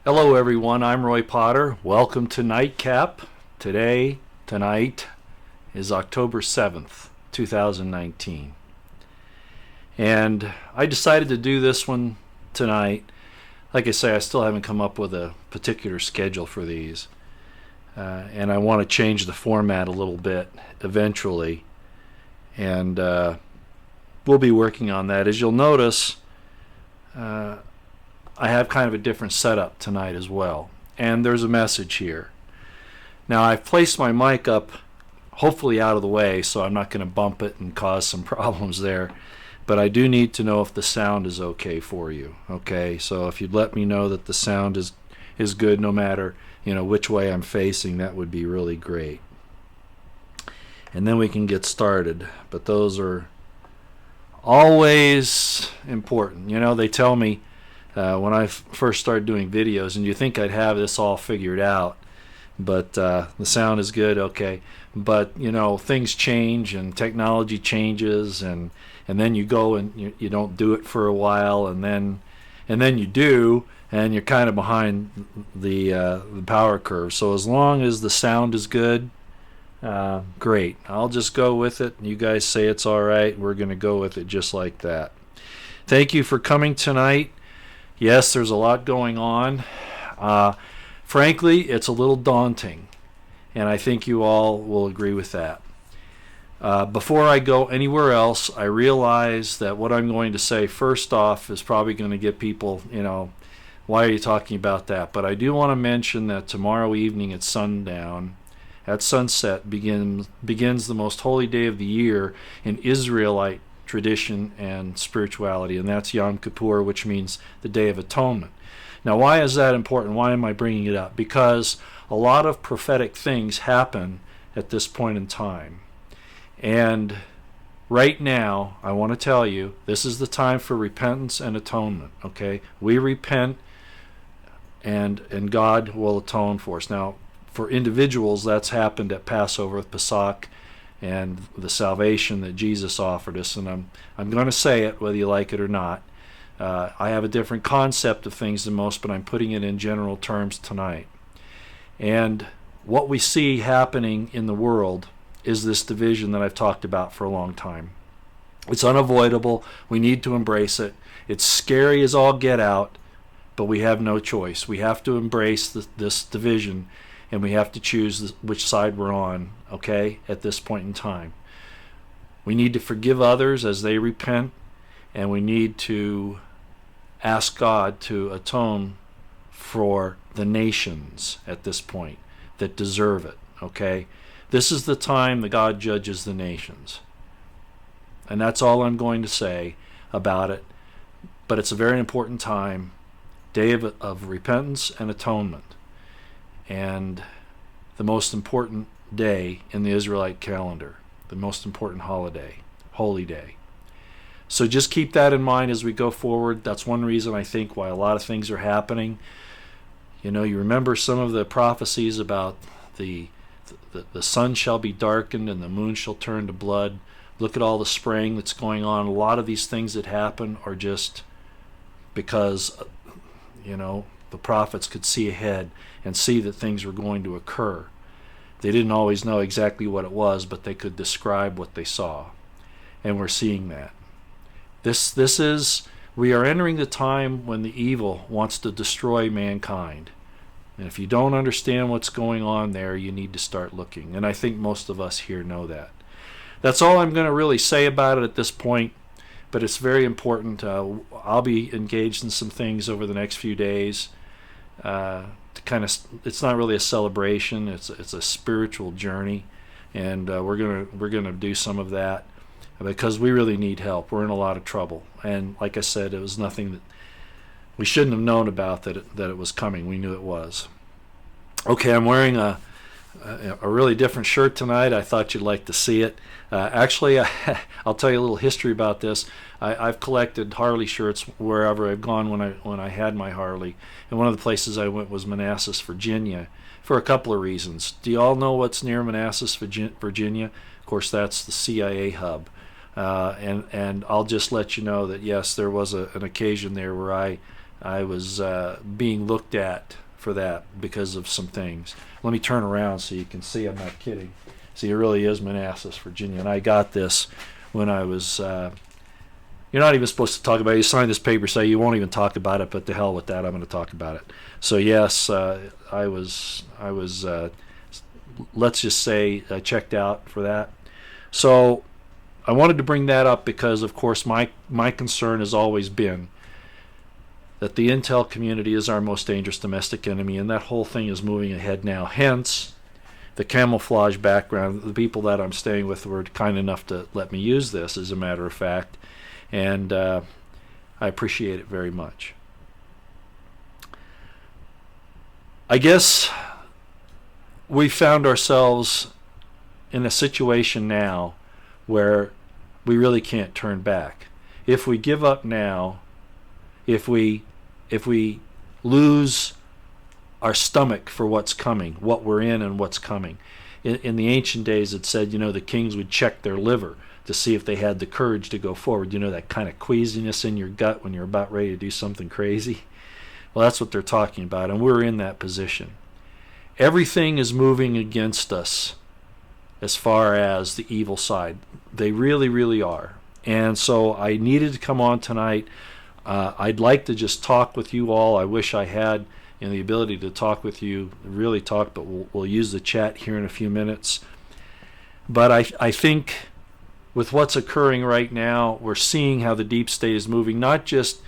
Hello, everyone. I'm Roy Potter. Welcome to Nightcap. Tonight is October 7th, 2019. And I decided to do this one tonight. Like I say, I still haven't come up with a particular schedule for these. And I want to change the format a little bit eventually. And we'll be working on that. As you'll notice, I have kind of a different setup tonight as well. And there's a message here. Now, I've placed my mic up hopefully out of the way, so I'm not going to bump it and cause some problems there. But I do need to know if the sound is okay for you. Okay, so if you'd let me know that the sound is good no matter, which way I'm facing, that would be really great. And then we can get started. But those are always important. They tell me when I first started doing videos, and you think I'd have this all figured out, but the sound is good, okay. But things change and technology changes, and then you go and you don't do it for a while, and then you do, and you're kind of behind the power curve. So as long as the sound is good, great. I'll just go with it. You guys say it's all right. We're going to go with it just like that. Thank you for coming tonight. Yes, there's a lot going on. Frankly, it's a little daunting, and I think you all will agree with that. Before I go anywhere else, I realize that what I'm going to say first off is probably going to get people, why are you talking about that? But I do want to mention that tomorrow evening at sundown, at sunset, begins the most holy day of the year in Israelite tradition and spirituality, and that's Yom Kippur, which means the Day of Atonement. Now, why is that important? Why am I bringing it up? Because a lot of prophetic things happen at this point in time. And right now, I want to tell you, this is the time for repentance and atonement, okay? We repent, and God will atone for us. Now, for individuals, that's happened at Passover with Pesach and the salvation that Jesus offered us. And I'm going to say it whether you like it or not. I have a different concept of things than most, but I'm putting it in general terms tonight. And what we see happening in the world is this division that I've talked about for a long time. It's unavoidable. We need to embrace it. It's scary as all get out, but we have no choice. We have to embrace this division, and we have to choose which side we're on, okay, at this point in time. We need to forgive others as they repent, and we need to ask God to atone for the nations at this point that deserve it, okay? This is the time that God judges the nations. And that's all I'm going to say about it. But it's a very important time, day of repentance and atonement. And the most important day in the Israelite calendar, the most important holiday, holy day. So just keep that in mind as we go forward. That's one reason I think why a lot of things are happening. You remember some of the prophecies about the sun shall be darkened and the moon shall turn to blood. Look at all the spraying that's going on. A lot of these things that happen are just because, the prophets could see ahead and see that things were going to occur. They didn't always know exactly what it was, but they could describe what they saw. And we're seeing that. We are entering the time when the evil wants to destroy mankind. And if you don't understand what's going on there, you need to start looking. And I think most of us here know that. That's all I'm going to really say about it at this point, but it's very important. I'll be engaged in some things over the next few days. It's not really a celebration. It's a spiritual journey, and we're gonna do some of that because we really need help. We're in a lot of trouble, and like I said, it was nothing that we shouldn't have known about that it was coming. We knew it was. Okay, I'm wearing a really different shirt tonight. I thought you'd like to see it. Actually, I'll tell you a little history about this. I've collected Harley shirts wherever I've gone when I had my Harley. And one of the places I went was Manassas, Virginia, for a couple of reasons. Do you all know what's near Manassas, Virginia? Of course, that's the CIA hub. And I'll just let you know that, yes, there was an occasion there where I I was being looked at for that because of some things. Let me turn around so you can see I'm not kidding. See, it really is Manassas, Virginia, and I got this when I was. You're not even supposed to talk about it. You sign this paper, say you won't even talk about it, but to hell with that, I'm going to talk about it. So yes, I was. Let's just say checked out for that. So I wanted to bring that up because, of course, my concern has always been that the intel community is our most dangerous domestic enemy, and that whole thing is moving ahead now. Hence, the camouflage background. The people that I'm staying with were kind enough to let me use this, as a matter of fact, and I appreciate it very much. I guess we found ourselves in a situation now where we really can't turn back. If we give up now, if we lose our stomach for what's coming, what we're in and what's coming. In the ancient days it said, the kings would check their liver to see if they had the courage to go forward. That kind of queasiness in your gut when you're about ready to do something crazy. Well, that's what they're talking about, and we're in that position. Everything is moving against us as far as the evil side. They really, really are. And so I needed to come on tonight. I'd like to just talk with you all. I wish I had the ability to talk with you, really talk, but we'll use the chat here in a few minutes. But I think with what's occurring right now, we're seeing how the deep state is moving, not just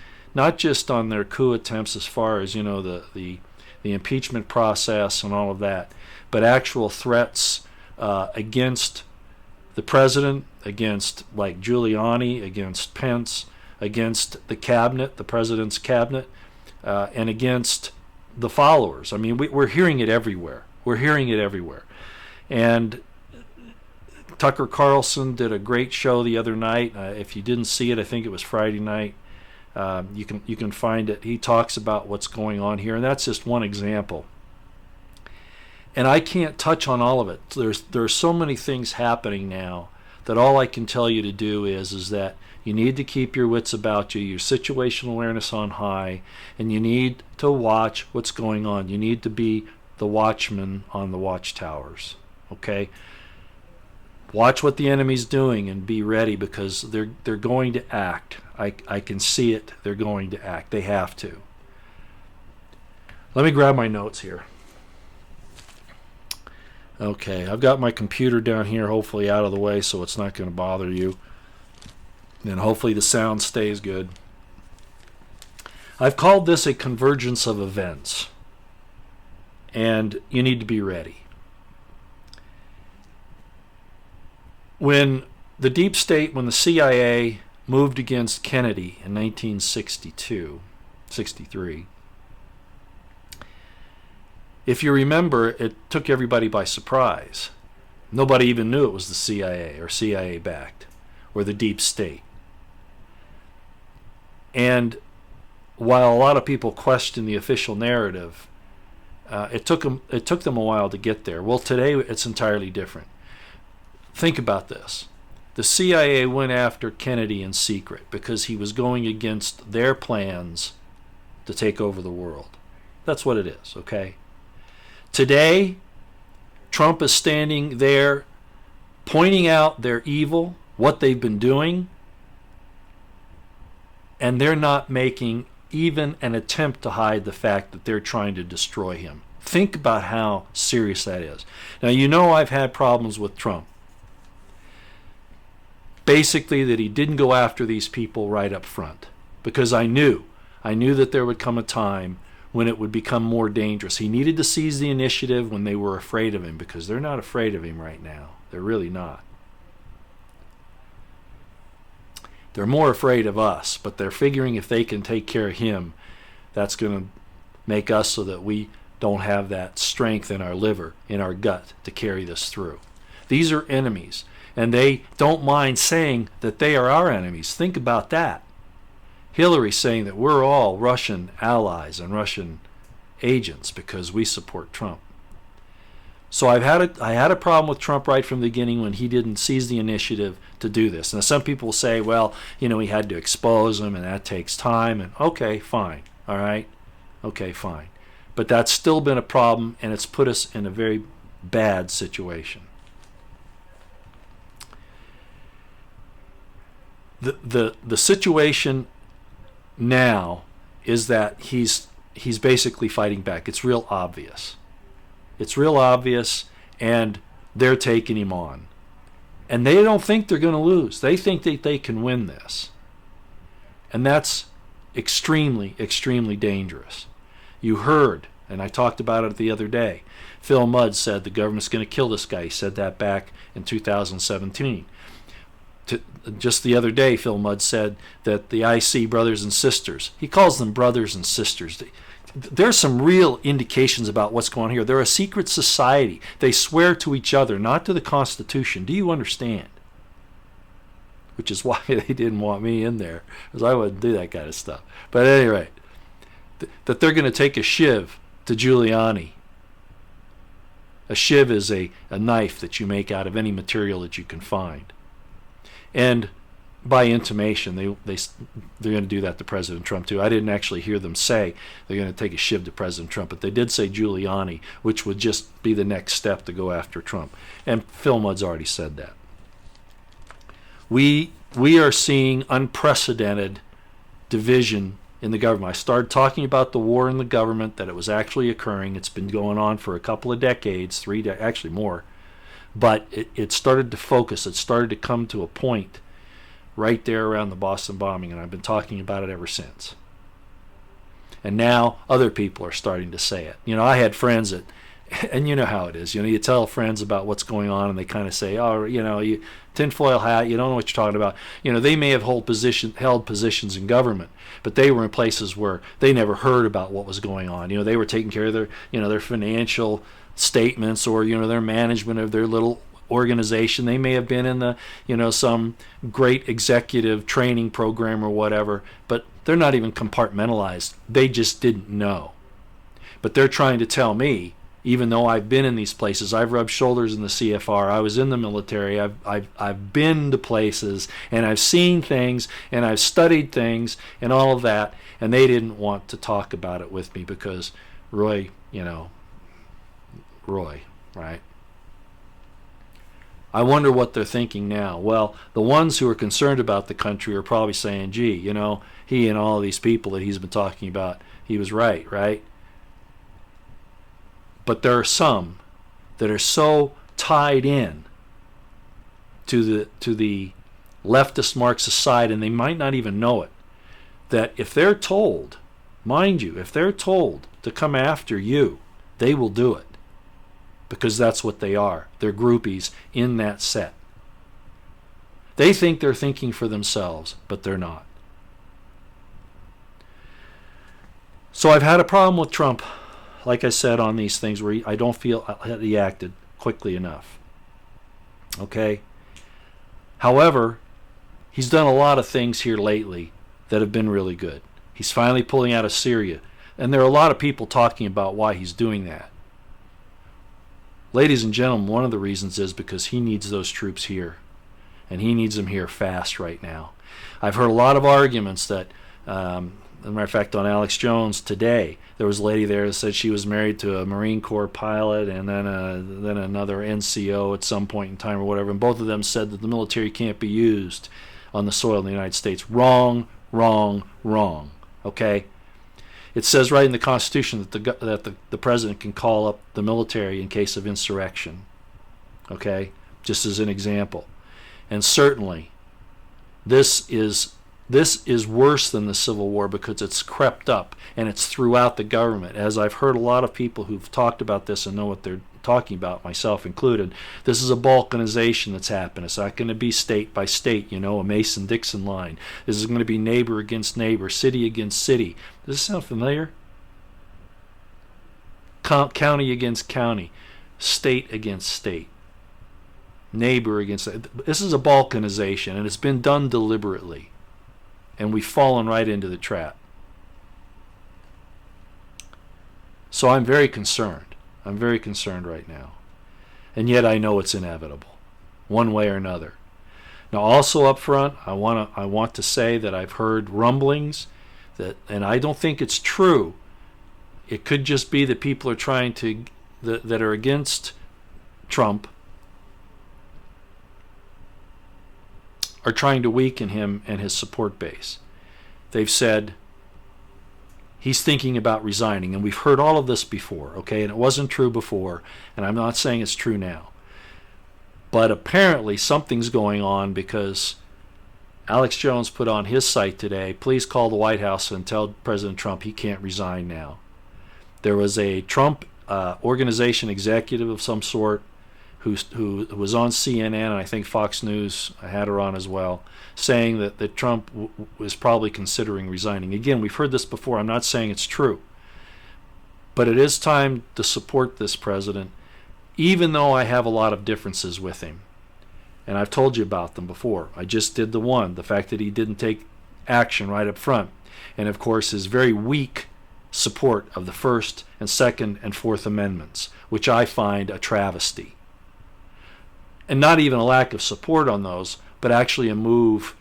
on their coup attempts as far as the impeachment process and all of that, but actual threats against the president, against like Giuliani, against Pence, against the cabinet, the president's cabinet, and against the followers. I mean, we're hearing it everywhere. We're hearing it everywhere. And Tucker Carlson did a great show the other night. If you didn't see it, I think it was Friday night. You can find it. He talks about what's going on here, and that's just one example. And I can't touch on all of it. There are so many things happening now that all I can tell you to do is that you need to keep your wits about you, your situational awareness on high, and you need to watch what's going on. You need to be the watchman on the watchtowers. Okay? Watch what the enemy's doing and be ready, because they're going to act. I can see it. They're going to act. They have to. Let me grab my notes here. Okay, I've got my computer down here, hopefully out of the way so it's not going to bother you. And hopefully the sound stays good. I've called this a convergence of events. And you need to be ready. When the deep state, when the CIA moved against Kennedy in 1963, if you remember, it took everybody by surprise. Nobody even knew it was the CIA or CIA-backed or the deep state. And while a lot of people question the official narrative, it took them a while to get there. Well, today it's entirely different. Think about this. The CIA went after Kennedy in secret because he was going against their plans to take over the world. That's what it is, okay? Today, Trump is standing there pointing out their evil, what they've been doing, and they're not making even an attempt to hide the fact that they're trying to destroy him. Think about how serious that is. Now, I've had problems with Trump. Basically, that he didn't go after these people right up front, because I knew that there would come a time when it would become more dangerous. He needed to seize the initiative when they were afraid of him, because they're not afraid of him right now. They're really not. They're more afraid of us, but they're figuring if they can take care of him, that's going to make us so that we don't have that strength in our liver, in our gut, to carry this through. These are enemies, and they don't mind saying that they are our enemies. Think about that. Hillary saying that we're all Russian allies and Russian agents because we support Trump. So I had a problem with Trump right from the beginning when he didn't seize the initiative to do this. Now some people say, well, he had to expose him and that takes time. And okay, fine. All right? Okay, fine. But that's still been a problem, and it's put us in a very bad situation. The situation now is that he's basically fighting back. It's real obvious. It's real obvious, and they're taking him on. And they don't think they're going to lose. They think that they can win this. And that's extremely, extremely dangerous. You heard, and I talked about it the other day, Phil Mudd said the government's going to kill this guy. He said that back in 2017. Just the other day, Phil Mudd said that the IC brothers and sisters, he calls them brothers and sisters. There's some real indications about what's going on here. They're a secret society. They swear to each other, not to the Constitution. Do you understand? Which is why they didn't want me in there, because I wouldn't do that kind of stuff. But at any rate, that they're going to take a shiv to Giuliani. A shiv is a knife that you make out of any material that you can find. And by intimation, they're going to do that to President Trump too. I didn't actually hear them say they're going to take a shiv to President Trump, but they did say Giuliani, which would just be the next step to go after Trump. And Phil Mudd's already said that. We are seeing unprecedented division in the government. I started talking about the war in the government, that it was actually occurring. It's been going on for a couple of decades, actually more. But it started to focus. It started to come to a point right there around the Boston bombing, and I've been talking about it ever since. And now other people are starting to say it. You know, I had friends that, and you know how it is. You know, you tell friends about what's going on, and they kind of say, "Oh, you know, you tinfoil hat. You don't know what you're talking about." You know, they may have held positions in government, but they were in places where they never heard about what was going on. You know, they were taking care of their financial statements, or their management of their little organization. They may have been in some great executive training program or whatever, but they're not even compartmentalized. They just didn't know. But they're trying to tell me, even though I've been in these places, I've rubbed shoulders in the CFR, I was in the military, I've been to places, and I've seen things, and I've studied things, and all of that, and they didn't want to talk about it with me because Roy, right? I wonder what they're thinking now. Well, the ones who are concerned about the country are probably saying, gee, he and all of these people that he's been talking about, he was right? But there are some that are so tied in to the leftist Marxist side, and they might not even know it, that if they're told, mind you, if they're told to come after you, they will do it. Because that's what they are. They're groupies in that set. They think they're thinking for themselves, but they're not. So I've had a problem with Trump, like I said, on these things where I don't feel he acted quickly enough. Okay? However, he's done a lot of things here lately that have been really good. He's finally pulling out of Syria. And there are a lot of people talking about why he's doing that. Ladies and gentlemen, one of the reasons is because he needs those troops here. And he needs them here fast right now. I've heard a lot of arguments that, as a matter of fact, on Alex Jones today, there was a lady there that said she was married to a Marine Corps pilot and then another NCO at some point in time or whatever. And both of them said that the military can't be used on the soil of the United States. Wrong. Okay? It says right in the Constitution that the president can call up the military in case of insurrection. Okay? Just as an example. And certainly, this is worse than the Civil War because it's crept up and it's throughout the government. As I've heard a lot of people who've talked about this and know what they're talking about, myself included, this is a balkanization that's happened. It's not going to be state by state, a Mason-Dixon line. This is going to be neighbor against neighbor, city against city. Does this sound familiar? County against county, state against state, neighbor against... This is a balkanization, and it's been done deliberately. And we've fallen right into the trap. So I'm very concerned. I'm very concerned right now. And yet I know it's inevitable, one way or another. Now also up front, I want to say that I've heard rumblings and I don't think it's true. It could just be that people are trying to, that are against Trump, are trying to weaken him and his support base. They've said he's thinking about resigning, and we've heard all of this before, okay? And it wasn't true before, and I'm not saying it's true now. But apparently something's going on, because Alex Jones put on his site today, please call the White House and tell President Trump he can't resign now. There was a Trump organization executive of some sort who was on CNN, and I think Fox News had her on as well, saying that Trump was probably considering resigning. Again, we've heard this before. I'm not saying it's true. But it is time to support this president, even though I have a lot of differences with him. And I've told you about them before. I just did the fact that he didn't take action right up front. And of course, his very weak support of the First and Second and Fourth Amendments, which I find a travesty. And not even a lack of support on those, but actually a move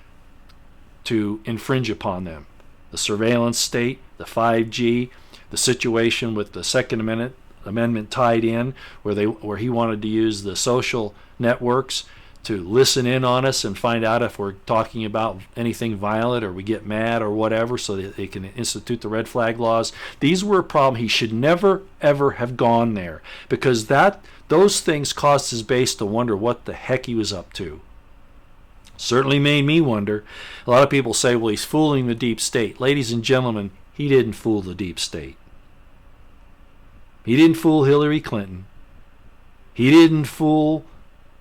to infringe upon them. The surveillance state, the 5G, the situation with the Second Amendment tied in, where he wanted to use the social networks to listen in on us and find out if we're talking about anything violent or we get mad or whatever, so that they can institute the red flag laws. These were a problem. He should never, ever have gone there, because those things caused his base to wonder what the heck he was up to. Certainly made me wonder. A lot of people say, well, he's fooling the deep state. Ladies and gentlemen, he didn't fool the deep state. He didn't fool Hillary Clinton. He didn't fool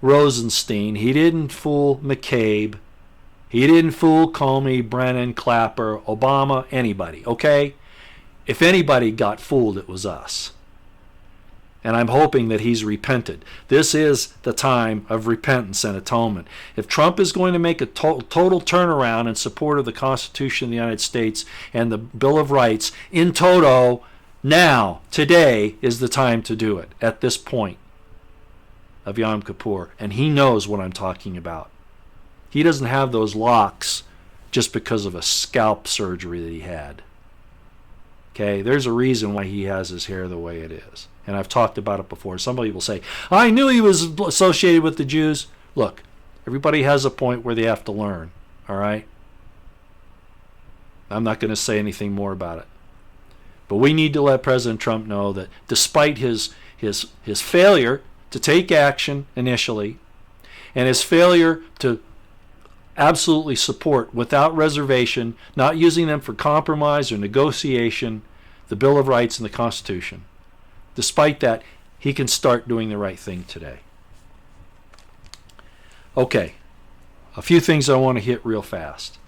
Rosenstein. He didn't fool McCabe. He didn't fool Comey, Brennan, Clapper, Obama, anybody, okay? If anybody got fooled, it was us. And I'm hoping that he's repented. This is the time of repentance and atonement. If Trump is going to make a total turnaround in support of the Constitution of the United States and the Bill of Rights in toto, now, today, is the time to do it, at this point of Yom Kippur. And he knows what I'm talking about. He doesn't have those locks just because of a scalp surgery that he had. Okay, there's a reason why he has his hair the way it is. And I've talked about it before. Somebody will say, I knew he was associated with the Jews. Look, everybody has a point where they have to learn, all right? I'm not going to say anything more about it. But we need to let President Trump know that despite his failure to take action initially, and his failure to absolutely support without reservation, not using them for compromise or negotiation, the Bill of Rights and the Constitution, despite that, he can start doing the right thing today. Okay, a few things I want to hit real fast.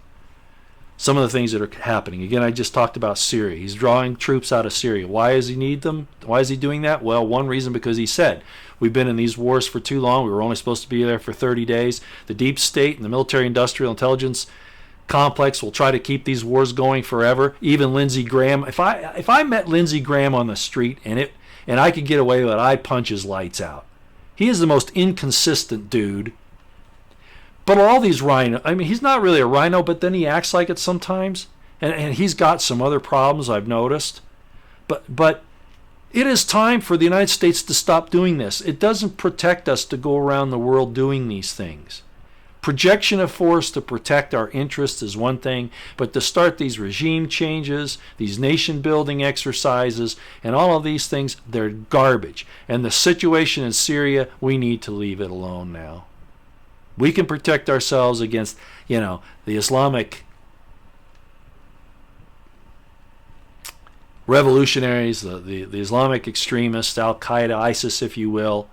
Some of the things that are happening. Again, I just talked about Syria. He's drawing troops out of Syria. Why does he need them? Why is he doing that? Well, one reason, because he said, we've been in these wars for too long. We were only supposed to be there for 30 days. The deep state and the military-industrial intelligence complex will try to keep these wars going forever. Even Lindsey Graham. If I met Lindsey Graham on the street and I could get away with it, I'd punch his lights out. He is the most inconsistent dude. But all these rhino, I mean, he's not really a rhino, but then he acts like it sometimes. And he's got some other problems I've noticed. But it is time for the United States to stop doing this. It doesn't protect us to go around the world doing these things. Projection of force to protect our interests is one thing, but to start these regime changes, these nation-building exercises, and all of these things, they're garbage. And the situation in Syria, we need to leave it alone now. We can protect ourselves against, the Islamic revolutionaries, the Islamic extremists, Al-Qaeda, ISIS, if you will,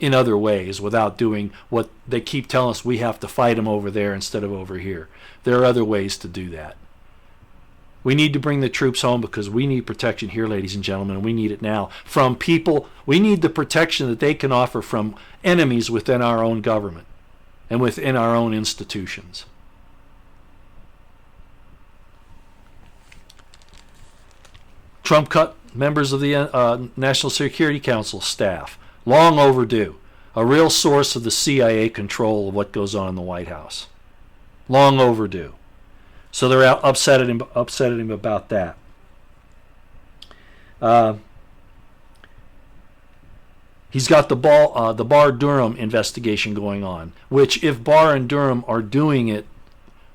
in other ways without doing what they keep telling us we have to fight them over there instead of over here. There are other ways to do that. We need to bring the troops home because we need protection here, ladies and gentlemen, and we need it now from people. We need the protection that they can offer from enemies within our own government and within our own institutions. Trump cut members of the National Security Council staff. Long overdue. A real source of the CIA control of what goes on in the White House. Long overdue. So they're out upset at him about that. He's got the Barr Durham investigation going on, which if Barr and Durham are doing it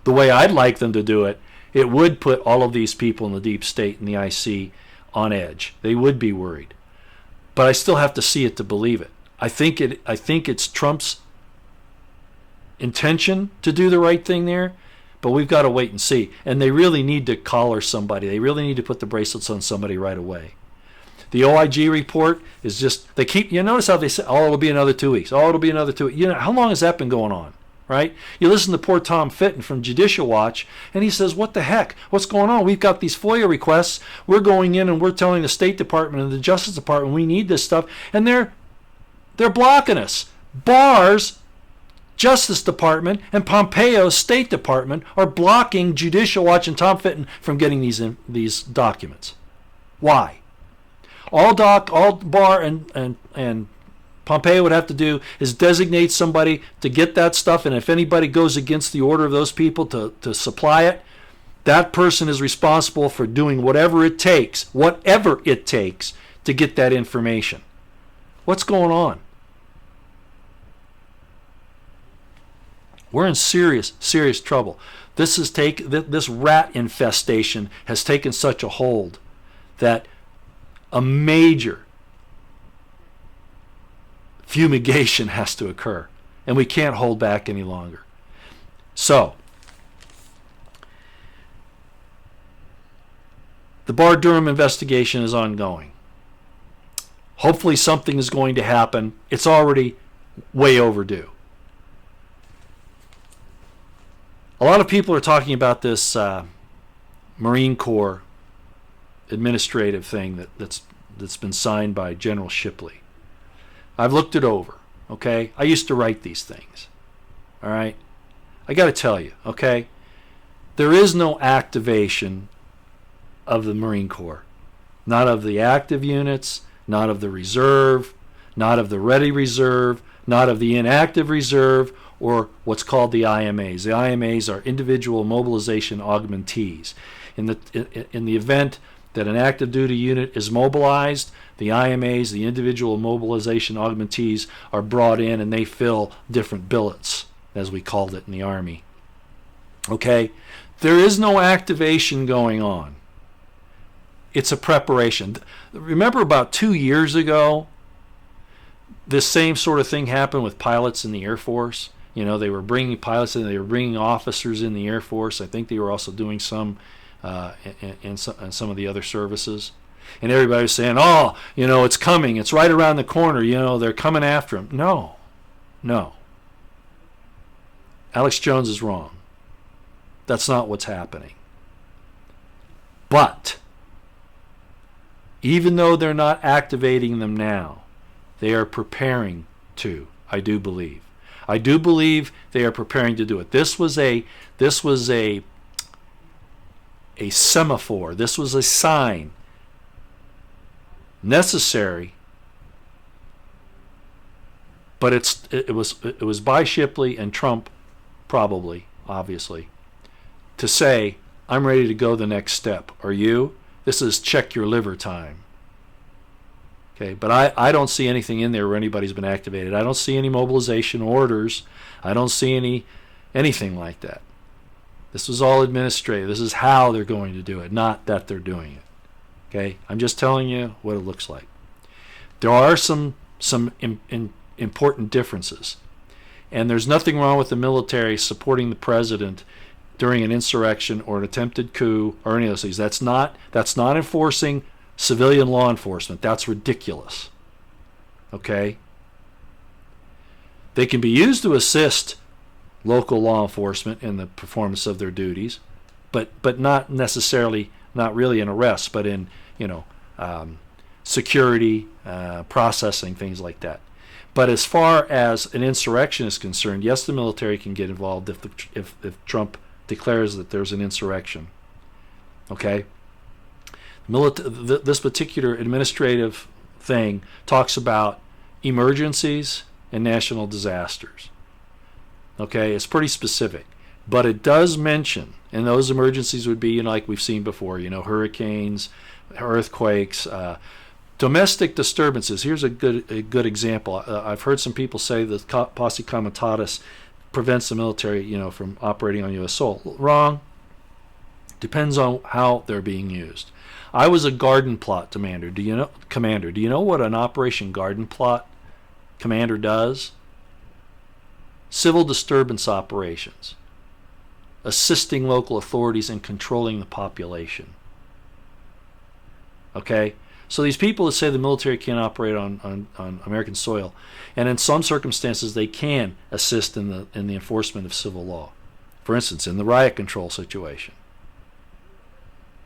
the way I'd like them to do it, it would put all of these people in the deep state and the IC on edge. They would be worried. But I still have to see it to believe it. I think it's Trump's intention to do the right thing there, but we've got to wait and see. And they really need to collar somebody. They really need to put the bracelets on somebody right away. The OIG report is just, they keep, you notice how they say, oh, it'll be another 2 weeks. Oh, it'll be another 2 weeks. You know, how long has that been going on, right? You listen to poor Tom Fitton from Judicial Watch, and he says, what the heck? What's going on? We've got these FOIA requests. We're going in and we're telling the State Department and the Justice Department we need this stuff, and they're blocking us. Barr's Justice Department and Pompeo's State Department are blocking Judicial Watch and Tom Fitton from getting these documents. Why? All Barr and Pompeo would have to do is designate somebody to get that stuff, and if anybody goes against the order of those people to supply it, that person is responsible for doing whatever it takes to get that information. What's going on? We're in serious trouble. This rat infestation has taken such a hold that a major fumigation has to occur, and we can't hold back any longer. So, the Barr Durham investigation is ongoing. Hopefully something is going to happen. It's already way overdue. A lot of people are talking about this Marine Corps administrative thing that's been signed by General Shipley. I've looked it over, okay? I used to write these things, all right? I got to tell you, okay? There is no activation of the Marine Corps. Not of the active units, not of the reserve, not of the ready reserve, not of the inactive reserve, or what's called the IMAs. The IMAs are individual mobilization augmentees. In the event that an active duty unit is mobilized, the IMAs, the individual mobilization augmentees, are brought in and they fill different billets, as we called it in the Army. Okay? There is no activation going on. It's a preparation. Remember about 2 years ago, this same sort of thing happened with pilots in the Air Force. You know, they were bringing pilots in, they were bringing officers in the Air Force. I think they were also doing some in some of the other services. And everybody was saying, oh, you know, it's coming. It's right around the corner. You know, they're coming after him. No. Alex Jones is wrong. That's not what's happening. But even though they're not activating them now, they are preparing to, I do believe. I do believe they are preparing to do it. This was a semaphore. This was a sign necessary, but it was by Shipley and Trump, probably, obviously, to say, I'm ready to go the next step. Are you? This is check your liver time. Okay, but I don't see anything in there where anybody's been activated. I don't see any mobilization orders. I don't see anything like that. This was all administrative. This is how they're going to do it, not that they're doing it. Okay, I'm just telling you what it looks like. There are some important differences, and there's nothing wrong with the military supporting the president during an insurrection or an attempted coup or any of those things. That's not enforcing civilian law enforcement. That's ridiculous. Okay? They can be used to assist local law enforcement in the performance of their duties, but not necessarily, not really in arrests, but in, security, processing, things like that. But as far as an insurrection is concerned, yes, the military can get involved if Trump declares that there's an insurrection. Okay? This particular administrative thing talks about emergencies and national disasters. Okay, it's pretty specific, but it does mention And those emergencies would be, like we've seen before, hurricanes, earthquakes, domestic disturbances. Here's a good example. I've heard some people say that posse comitatus prevents the military, from operating on U.S. soil. Wrong. Depends on how they're being used. I was a garden plot commander. Do you know what an Operation Garden Plot commander does? Civil disturbance operations, assisting local authorities in controlling the population. Okay? So these people that say the military can't operate on American soil, and in some circumstances they can assist in the enforcement of civil law. For instance, in the riot control situation.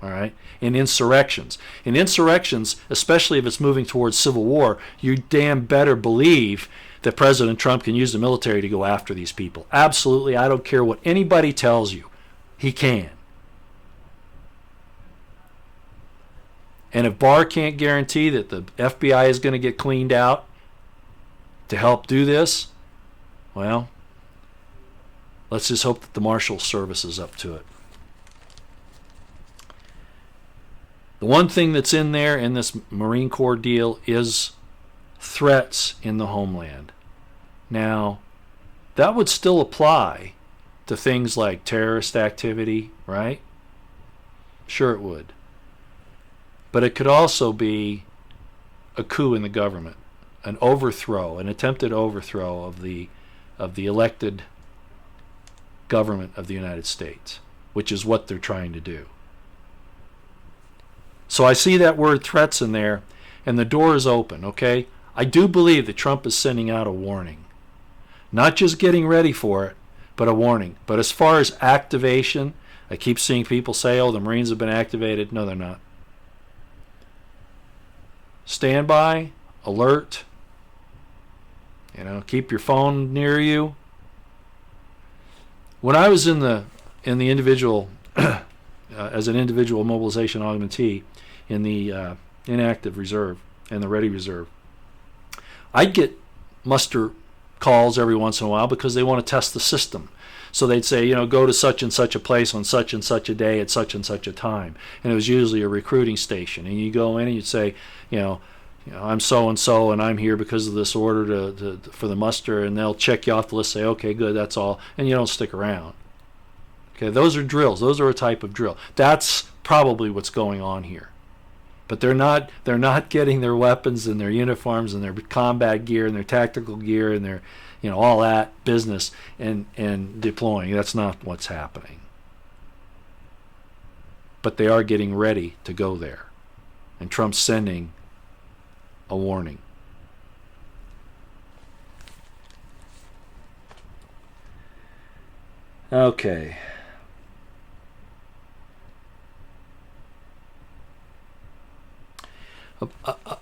All right? In insurrections. In insurrections, especially if it's moving towards civil war, you damn better believe that President Trump can use the military to go after these people. Absolutely. I don't care what anybody tells you. He can. And if Barr can't guarantee that the FBI is going to get cleaned out to help do this, well, let's just hope that the Marshal Service is up to it. The one thing that's in there in this Marine Corps deal is threats in the homeland. Now, that would still apply to things like terrorist activity, right? Sure it would. But it could also be a coup in the government, an overthrow, an attempted overthrow of the elected government of the United States, which is what they're trying to do. So I see that word threats in there, and the door is open, okay? I do believe that Trump is sending out a warning. Not just getting ready for it, but a warning. But as far as activation, I keep seeing people say, oh, the Marines have been activated. No, they're not. Stand by, alert, keep your phone near you. When I was in the individual, as an individual mobilization augmentee in the inactive reserve and the ready reserve, I'd get muster calls every once in a while because they want to test the system. So they'd say, go to such and such a place on such and such a day at such and such a time. And it was usually a recruiting station. And you go in and you'd say, I'm so-and-so and I'm here because of this order for the muster. And they'll check you off the list, say, okay, good, that's all. And you don't stick around. Okay, those are drills. Those are a type of drill. That's probably what's going on here. But they're not getting their weapons and their uniforms and their combat gear and their tactical gear and their all that business and deploying. That's not what's happening. But they are getting ready to go there. And Trump's sending a warning. Okay.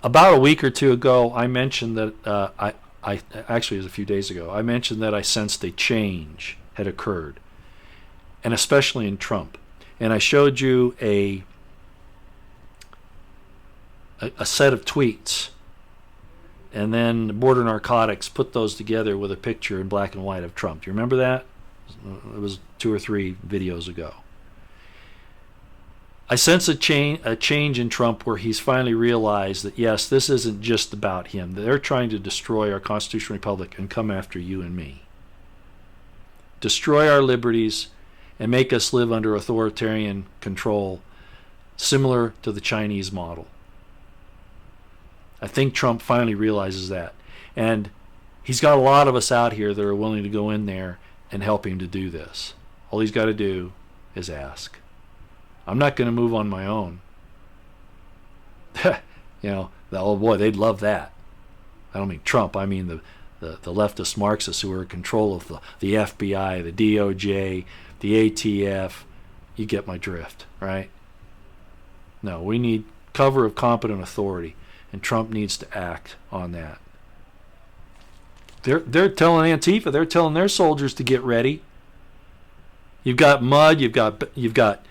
About a week or two ago, I mentioned that I actually it was a few days ago. I mentioned that I sensed a change had occurred, and especially in Trump. And I showed you a set of tweets, and then Border Narcotics put those together with a picture in black and white of Trump. Do you remember that? It was 2 or 3 videos ago. I sense a change in Trump where he's finally realized that, yes, this isn't just about him. They're trying to destroy our constitutional republic and come after you and me. Destroy our liberties and make us live under authoritarian control, similar to the Chinese model. I think Trump finally realizes that. And he's got a lot of us out here that are willing to go in there and help him to do this. All he's got to do is ask. I'm not going to move on my own. Oh boy, they'd love that. I don't mean Trump. I mean the leftist Marxists who are in control of the FBI, the DOJ, the ATF. You get my drift, right? No, we need cover of competent authority, and Trump needs to act on that. They're telling Antifa, they're telling their soldiers to get ready. You've got Mudd, you've got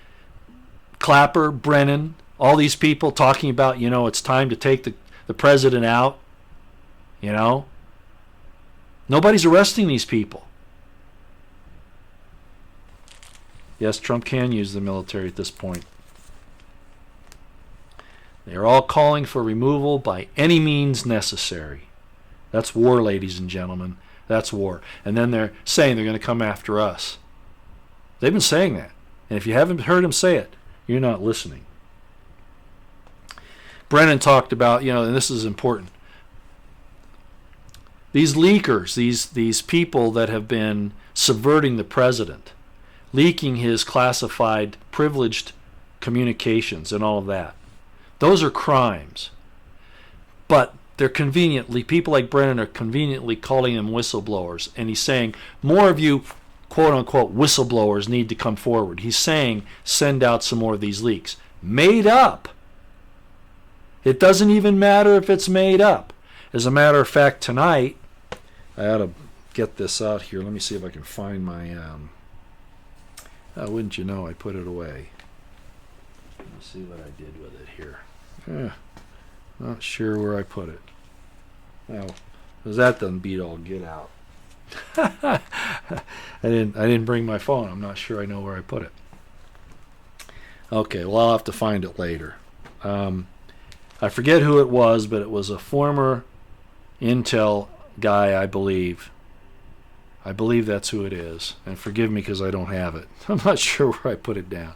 Clapper, Brennan, all these people talking about, it's time to take the president out. Nobody's arresting these people. Yes, Trump can use the military at this point. They are all calling for removal by any means necessary. That's war, ladies and gentlemen. That's war. And then they're saying they're going to come after us. They've been saying that. And if you haven't heard them say it, you're not listening. Brennan talked about, and this is important, these leakers, these people that have been subverting the president, leaking his classified, privileged communications and all of that. Those are crimes. But they're conveniently, people like Brennan are conveniently calling them whistleblowers. And he's saying, more of you, quote unquote, whistleblowers need to come forward. He's saying, send out some more of these leaks. Made up. It doesn't even matter if it's made up. As a matter of fact, tonight, I ought to get this out here. Let me see if I can find my, wouldn't you know, I put it away. Let's see what I did with it here. Not sure where I put it. Well, because that doesn't beat all get out. I didn't bring my phone. I'm not sure I know where I put it. Okay, well, I'll have to find it later. I forget who it was, but it was a former Intel guy, I believe. I believe that's who it is. And forgive me because I don't have it. I'm not sure where I put it down.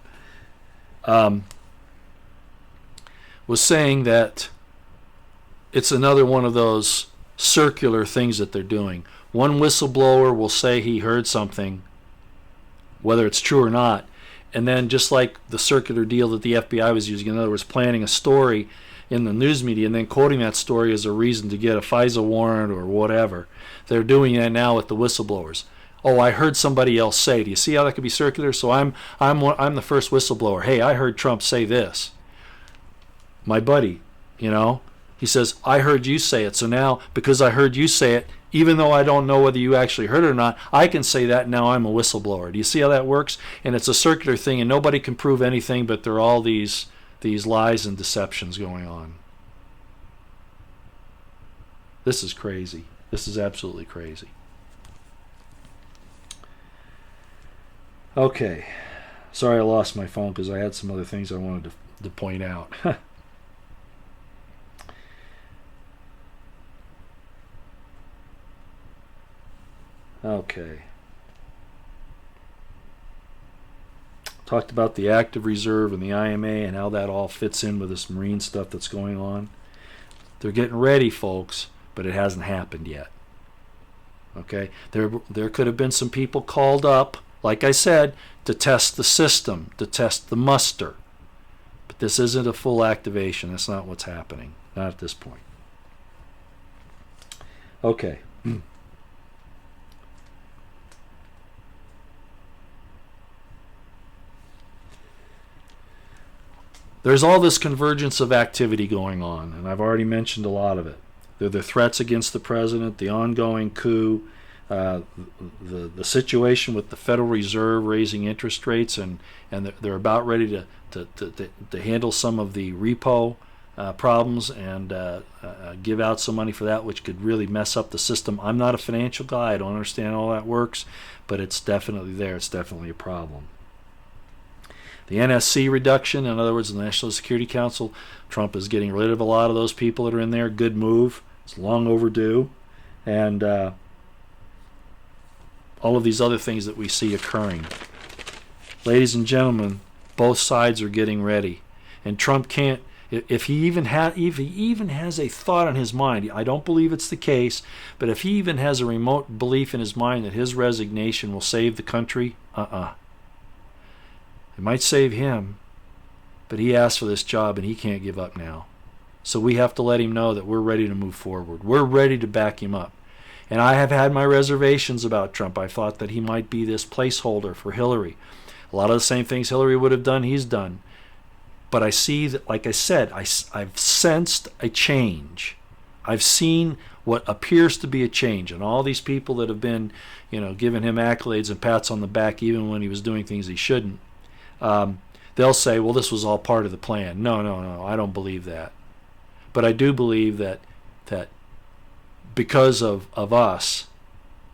Was saying that it's another one of those circular things that they're doing. One whistleblower will say he heard something, whether it's true or not, and then just like the circular deal that the FBI was using, in other words, planning a story in the news media and then quoting that story as a reason to get a FISA warrant or whatever. They're doing that now with the whistleblowers. Oh, I heard somebody else say. Do you see how that could be circular? So I'm the first whistleblower. Hey, I heard Trump say this. My buddy, he says, I heard you say it. So now, because I heard you say it, even though I don't know whether you actually heard it or not, I can say that, and now I'm a whistleblower. Do you see how that works? And it's a circular thing, and nobody can prove anything, but there are all these lies and deceptions going on. This is crazy. This is absolutely crazy. Okay. Sorry I lost my phone because I had some other things I wanted to point out. Okay. Talked about the active reserve and the IMA and how that all fits in with this Marine stuff that's going on. They're getting ready, folks, but it hasn't happened yet. Okay? There could have been some people called up, like I said, to test the system, to test the muster. But this isn't a full activation. That's not what's happening. Not at this point. Okay. There's all this convergence of activity going on, and I've already mentioned a lot of it. There are the threats against the president, the ongoing coup, the situation with the Federal Reserve raising interest rates, and they're about ready to handle some of the repo problems and give out some money for that, which could really mess up the system. I'm not a financial guy. I don't understand how that works, but it's definitely there. It's definitely a problem. The NSC reduction, in other words, the National Security Council, Trump is getting rid of a lot of those people that are in there. Good move. It's long overdue. And all of these other things that we see occurring. Ladies and gentlemen, both sides are getting ready. And Trump can't, if he even has a thought in his mind, I don't believe it's the case, but if he even has a remote belief in his mind that his resignation will save the country, It might save him, but he asked for this job and he can't give up now. So we have to let him know that we're ready to move forward. We're ready to back him up. And I have had my reservations about Trump. I thought that he might be this placeholder for Hillary. A lot of the same things Hillary would have done, he's done. But I see that, like I said, I've sensed a change. I've seen what appears to be a change. And all these people that have been, giving him accolades and pats on the back even when he was doing things he shouldn't, they'll say, well, this was all part of the plan. No, I don't believe that. But I do believe that because of us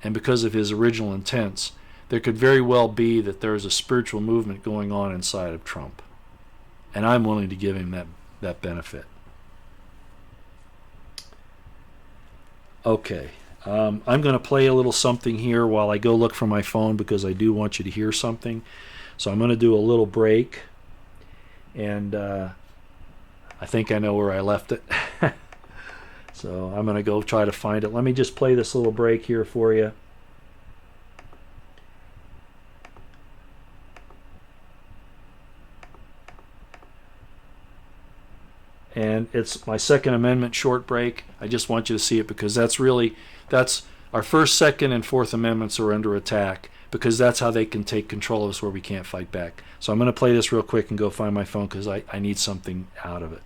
and because of his original intents, there could very well be that there is a spiritual movement going on inside of Trump. And I'm willing to give him that benefit. Okay. I'm going to play a little something here while I go look for my phone, because I do want you to hear something. So I'm going to do a little break. And I think I know where I left it. So I'm going to go try to find it. Let me just play this little break here for you. And it's my Second Amendment short break. I just want you to see it, because that's our First, Second, and Fourth Amendments are under attack, because that's how they can take control of us where we can't fight back. So I'm going to play this real quick and go find my phone, because I need something out of it.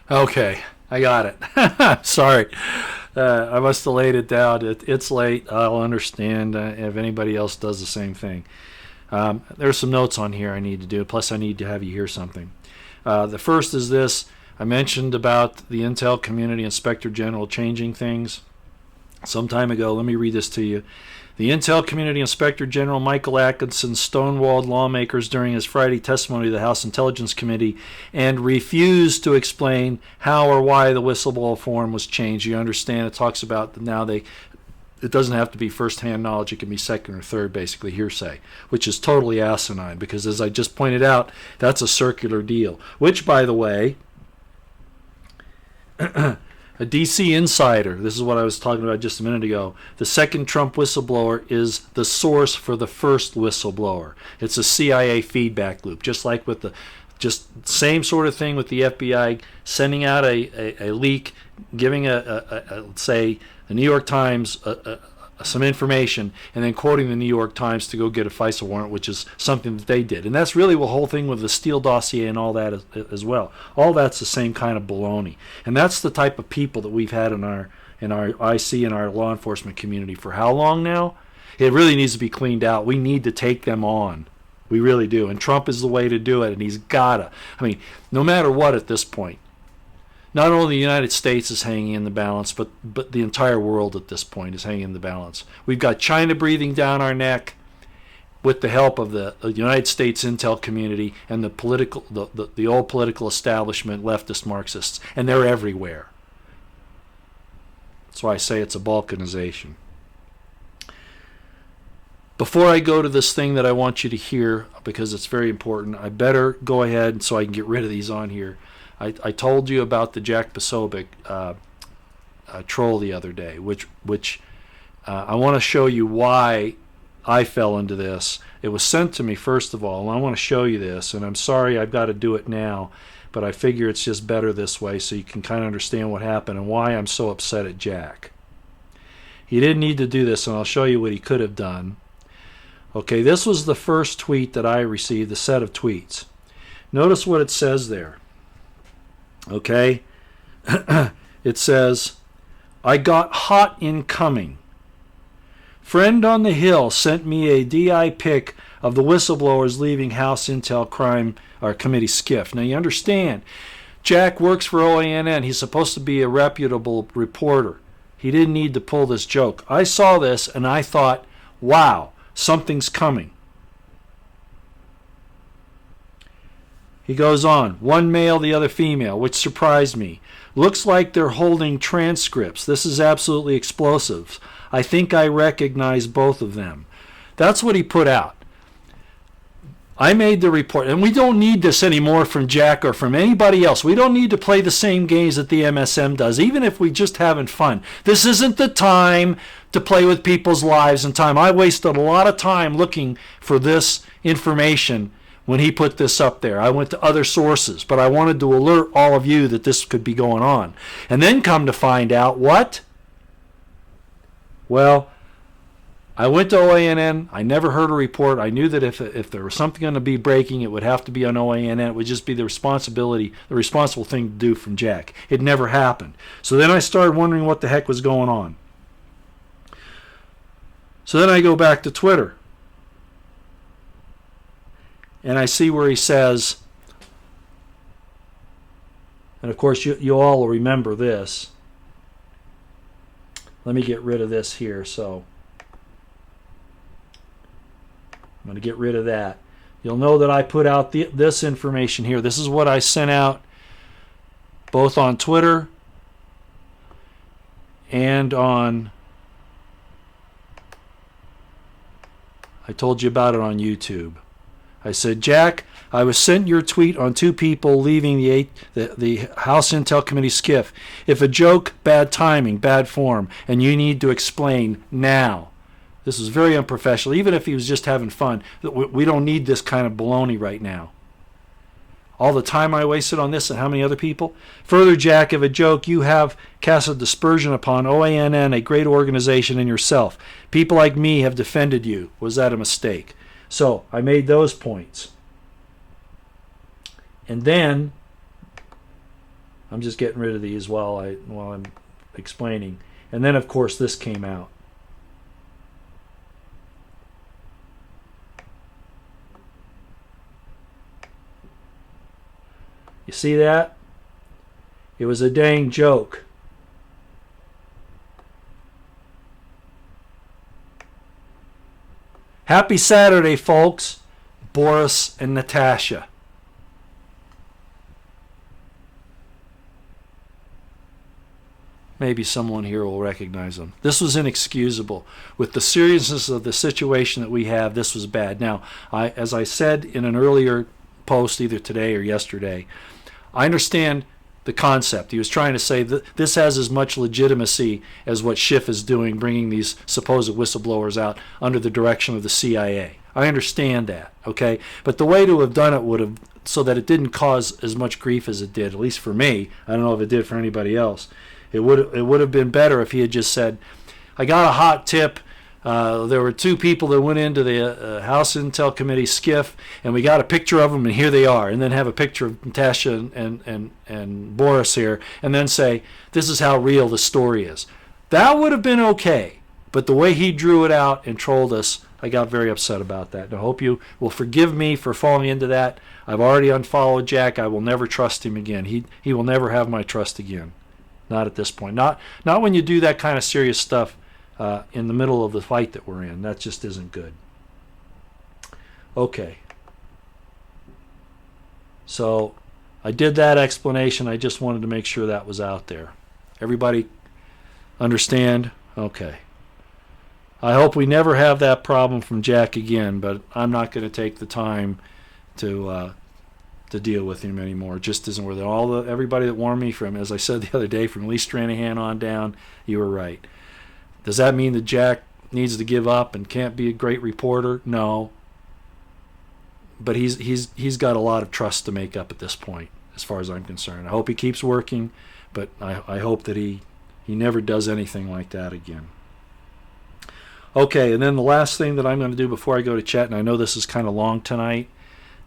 Okay, I got it. Sorry. I must have laid it down. It's late. I'll understand if anybody else does the same thing. There's some notes on here I need to do. Plus, I need to have you hear something. The first is this. I mentioned about the Intel Community Inspector General changing things some time ago. Let me read this to you. The Intel Community Inspector General Michael Atkinson stonewalled lawmakers during his Friday testimony to the House Intelligence Committee and refused to explain how or why the whistleblower form was changed. You understand, it talks about now it doesn't have to be first-hand knowledge. It can be second or third, basically hearsay, which is totally asinine because, as I just pointed out, that's a circular deal, which, by the way, a DC insider, this is what I was talking about just a minute ago, the second Trump whistleblower is the source for the first whistleblower. It's a CIA feedback loop, just like with just same sort of thing with the FBI sending out a leak, giving say, the New York Times some information, and then quoting the New York Times to go get a FISA warrant, which is something that they did. And that's really the whole thing with the Steele dossier and all that as well. All that's the same kind of baloney. And that's the type of people that we've had in our IC and our law enforcement community for how long now? It really needs to be cleaned out. We need to take them on. We really do. And Trump is the way to do it, and he's gotta. I mean, no matter what at this point, Not only the United States is hanging in the balance, but the entire world at this point is hanging in the balance. We've got China breathing down our neck with the help of the United States intel community and the old political establishment, leftist Marxists, and they're everywhere. That's why I say it's a balkanization. Before I go to this thing that I want you to hear, because it's very important, I better go ahead so I can get rid of these on here. I told you about the Jack Posobiec troll the other day, which I want to show you why I fell into this. It was sent to me, first of all, and I want to show you this, and I'm sorry I've got to do it now, but I figure it's just better this way so you can kind of understand what happened and why I'm so upset at Jack. He didn't need to do this, and I'll show you what he could have done. Okay, this was the first tweet that I received, the set of tweets. Notice what it says there. Okay? It says, I got hot incoming. Friend on the Hill sent me a DI pic of the whistleblowers leaving House Intel Crime or Committee SCIF. Now you understand, Jack works for OANN. He's supposed to be a reputable reporter. He didn't need to pull this joke. I saw this and I thought, wow, something's coming. He goes on, one male, the other female, which surprised me. Looks like they're holding transcripts. This is absolutely explosive. I think I recognize both of them. That's what he put out. I made the report, and we don't need this anymore from Jack or from anybody else. We don't need to play the same games that the MSM does, even if we're just having fun. This isn't the time to play with people's lives and time. I wasted a lot of time looking for this information when he put this up there. I went to other sources, but I wanted to alert all of you that this could be going on. And then come to find out what? Well, I went to OANN. I never heard a report. I knew that if there was something going to be breaking, it would have to be on OANN. It would just be the responsible thing to do from Jack. It never happened. So then I started wondering what the heck was going on. So then I go back to Twitter. And I see where he says, and of course you all will remember this. Let me get rid of this here. So I'm going to get rid of that. You'll know that I put out this information here. This is what I sent out both on Twitter and on, I told you about it on YouTube. I said, Jack, I was sent your tweet on two people leaving the House Intel Committee SCIF. If a joke, bad timing, bad form, and you need to explain now. This is very unprofessional. Even if he was just having fun, we don't need this kind of baloney right now. All the time I wasted on this and how many other people? Further, Jack, if a joke, you have cast a dispersion upon OANN, a great organization, and yourself. People like me have defended you. Was that a mistake? So I made those points. And then, I'm just getting rid of these while I'm explaining. And then, of course, this came out. You see that? It was a dang joke. Happy Saturday, folks. Boris and Natasha. Maybe someone here will recognize them. This was inexcusable. With the seriousness of the situation that we have, this was bad. Now, as I said in an earlier post, either today or yesterday, I understand the concept. He was trying to say that this has as much legitimacy as what Schiff is doing, bringing these supposed whistleblowers out under the direction of the CIA. I understand that, okay? But the way to have done it would have, so that it didn't cause as much grief as it did, at least for me. I don't know if it did for anybody else. It would have been better if he had just said, I got a hot tip. There were two people that went into the House Intel Committee SCIF, and we got a picture of them, and here they are. And then have a picture of Natasha and Boris here, and then say, this is how real the story is. That would have been okay. But the way he drew it out and trolled us, I got very upset about that. And I hope you will forgive me for falling into that. I've already unfollowed Jack. I will never trust him again. He will never have my trust again. Not at this point. Not when you do that kind of serious stuff in the middle of the fight that we're in. That just isn't good. Okay. So I did that explanation. I just wanted to make sure that was out there. Everybody understand? Okay. I hope we never have that problem from Jack again, but I'm not going to take the time to deal with him anymore. It just isn't worth it. Everybody that warned me from, as I said the other day, from Lee Stranahan on down, you were right. Does that mean that Jack needs to give up and can't be a great reporter? No. But he's got a lot of trust to make up at this point, as far as I'm concerned. I hope he keeps working, but I hope that he never does anything like that again. Okay, and then the last thing that I'm going to do before I go to chat, and I know this is kind of long tonight,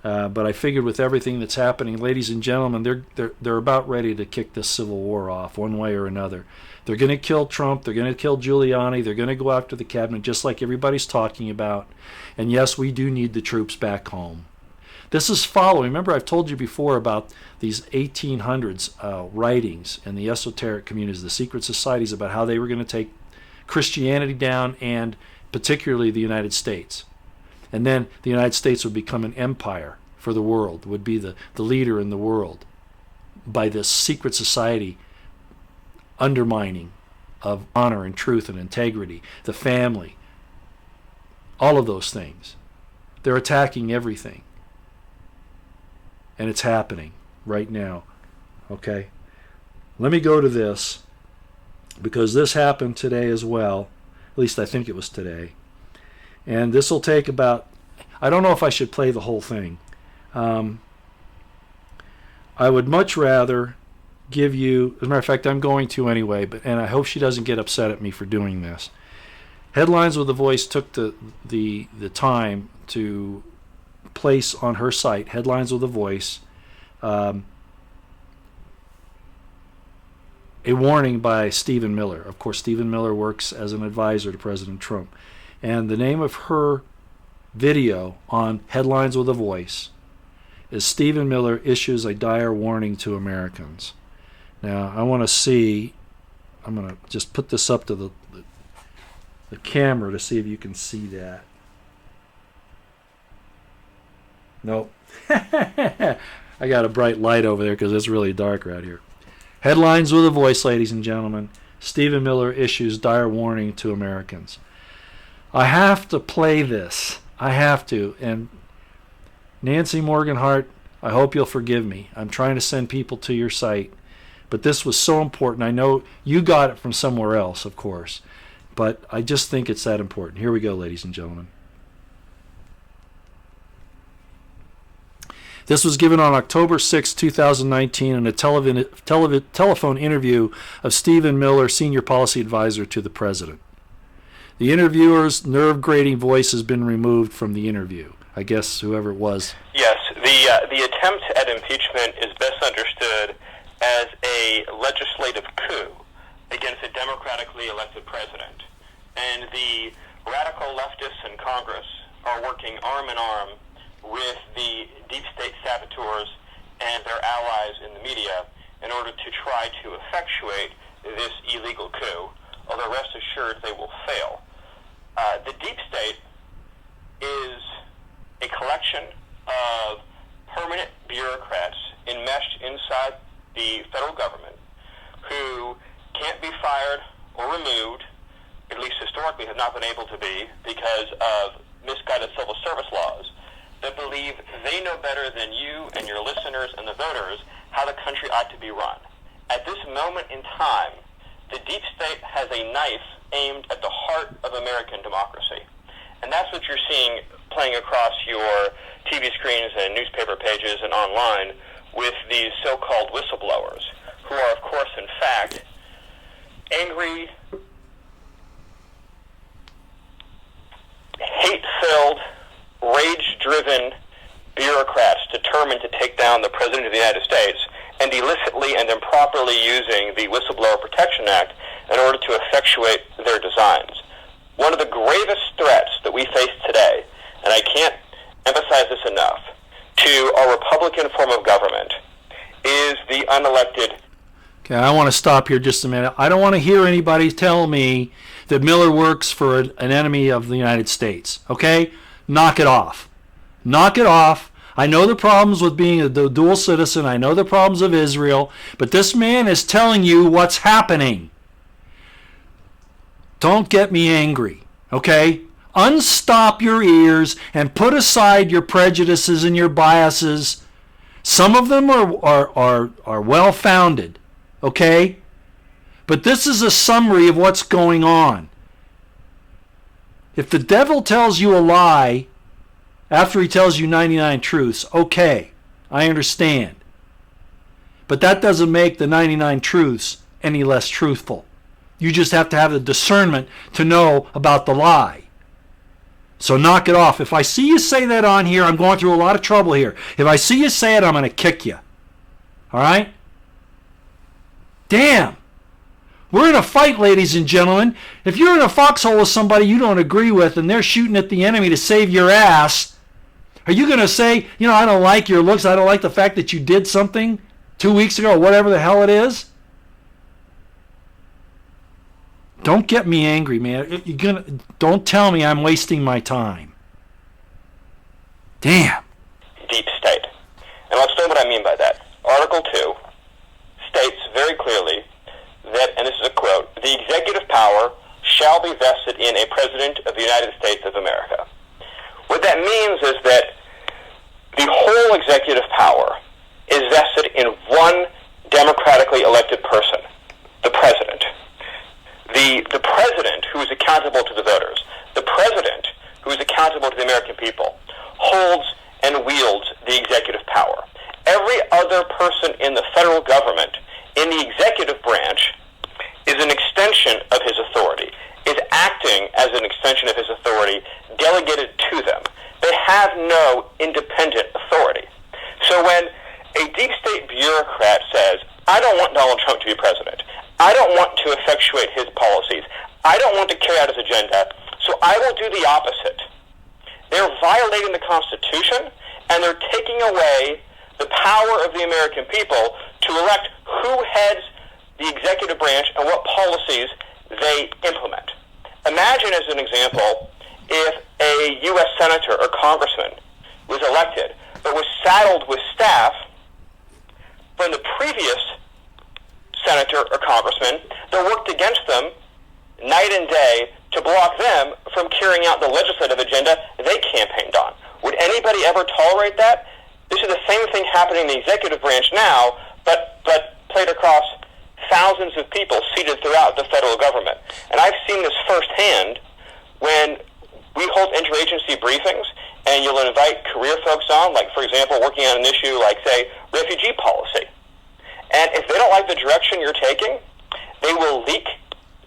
but I figured with everything that's happening, ladies and gentlemen, they're about ready to kick this civil war off one way or another. They're going to kill Trump. They're going to kill Giuliani. They're going to go after the cabinet, just like everybody's talking about. And yes, we do need the troops back home. This is following. Remember, I've told you before about these 1800s writings in the esoteric communities, the secret societies, about how they were going to take Christianity down, and particularly the United States. And then the United States would become an empire for the world, would be the leader in the world by this secret society undermining of honor and truth and integrity, the family, all of those things. They're attacking everything. And it's happening right now. Okay? Let me go to this, because this happened today as well. At least I think it was today. And this will take about, I don't know if I should play the whole thing. I would much rather give you, as a matter of fact, I'm going to anyway, and I hope she doesn't get upset at me for doing this. Headlines with a Voice took the time to place on her site, Headlines with a Voice, a warning by Stephen Miller. Of course, Stephen Miller works as an advisor to President Trump. And the name of her video on Headlines with a Voice is Stephen Miller Issues a Dire Warning to Americans. Now, I want to see, I'm going to just put this up to the camera to see if you can see that. Nope. I got a bright light over there because it's really dark right here. Headlines with a Voice, ladies and gentlemen. Stephen Miller issues dire warning to Americans. I have to play this. I have to. And Nancy Morganhart, I hope you'll forgive me. I'm trying to send people to your site. But this was so important. I know you got it from somewhere else, of course. But I just think it's that important. Here we go, ladies and gentlemen. This was given on October 6, 2019 in a telephone interview of Stephen Miller, Senior Policy Advisor to the President. The interviewer's nerve-grating voice has been removed from the interview. I guess whoever it was. Yes, the attempt at impeachment is best understood as a legislative coup against a democratically elected president. And the radical leftists in Congress are working arm in arm with the deep state saboteurs and their allies in the media in order to try to effectuate this illegal coup, although rest assured they will fail. The deep state is a collection of permanent bureaucrats enmeshed inside the federal government who can't be fired or removed, at least historically have not been able to be because of misguided civil service laws, that believe they know better than you and your listeners and the voters how the country ought to be run. At this moment in time, the deep state has a knife aimed at the heart of American democracy. And that's what you're seeing playing across your TV screens and newspaper pages and online with these so-called whistleblowers, who are, of course, in fact, angry, hate-filled, rage-driven bureaucrats determined to take down the President of the United States and illicitly and improperly using the Whistleblower Protection Act in order to effectuate their designs. one of the gravest threats that we face today, and I can't emphasize this enough, to our Republican form of government is the unelected. Okay, I want to stop here just a minute. I don't want to hear anybody tell me that Miller works for an enemy of the United States. Okay? Knock it off. Knock it off. I know the problems with being a dual citizen. I know the problems of Israel. But this man is telling you what's happening. Don't get me angry. Okay? Unstop your ears and put aside your prejudices and your biases. Some of them are well-founded. Okay? But this is a summary of what's going on. If the devil tells you a lie after he tells you 99 truths, okay, I understand. But that doesn't make the 99 truths any less truthful. You just have to have the discernment to know about the lie. So knock it off. If I see you say that on here, I'm going through a lot of trouble here. If I see you say it, I'm going to kick you. All right? Damn. We're in a fight, ladies and gentlemen. If you're in a foxhole with somebody you don't agree with and they're shooting at the enemy to save your ass, are you going to say, I don't like your looks, I don't like the fact that you did something 2 weeks ago, or whatever the hell it is? Don't get me angry, man. Don't tell me I'm wasting my time. Damn. Deep state. And I'll explain what I mean by that. Article 2 states very clearly that, and this is a quote, the executive power shall be vested in a president of the United States of America. What that means is that the whole executive power is vested in one democratically elected person, the president. The president who is accountable to the voters, the president who is accountable to the American people, holds and wields the executive power. Every other person in the federal government, in the executive branch, is an extension of his authority, is acting as an extension of his authority delegated to them. They have no independent authority. So when a deep state bureaucrat says, I don't want Donald Trump to be president, I don't want to effectuate his policies, I don't want to carry out his agenda, so I will do the opposite. They're violating the Constitution, and they're taking away the power of the American people to elect who heads the executive branch and what policies they implement. Imagine, as an example, if a U.S. senator or congressman was elected but was saddled with staff from the previous senator or congressman that worked against them night and day to block them from carrying out the legislative agenda they campaigned on. Would anybody ever tolerate that? This is the same thing happening in the executive branch now, but played across thousands of people seated throughout the federal government. And I've seen this firsthand when we hold interagency briefings and you'll invite career folks on, like, for example, working on an issue like, say, refugee policy. And if they don't like the direction you're taking, they will leak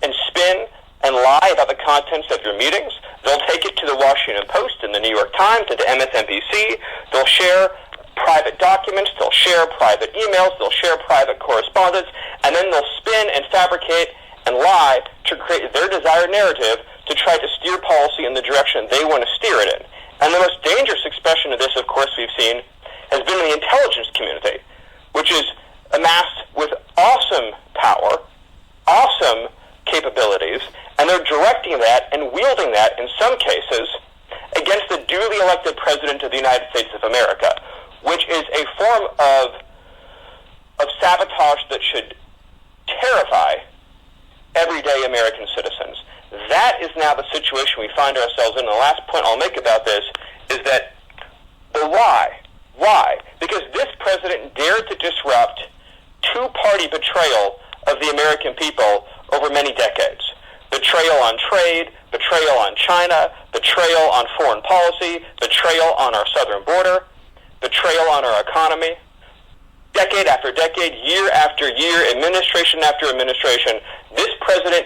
and spin and lie about the contents of your meetings. They'll take it to the Washington Post and the New York Times and to MSNBC. They'll share private documents, they'll share private emails, they'll share private correspondence, and then they'll spin and fabricate and lie to create their desired narrative to try to steer policy in the direction they want to steer it in. And the most dangerous expression of this, of course, we've seen has been in the intelligence community, which is amassed with awesome power, awesome capabilities, and they're directing that and wielding that, in some cases, against the duly elected President of the United States of America, which is a form of sabotage that should terrify everyday American citizens. That is now the situation we find ourselves in. And the last point I'll make about this is that the why. Why? Because this president dared to disrupt two-party betrayal of the American people over many decades. Betrayal on trade, betrayal on China, betrayal on foreign policy, betrayal on our southern border, betrayal on our economy. Decade after decade, year after year, administration after administration, this president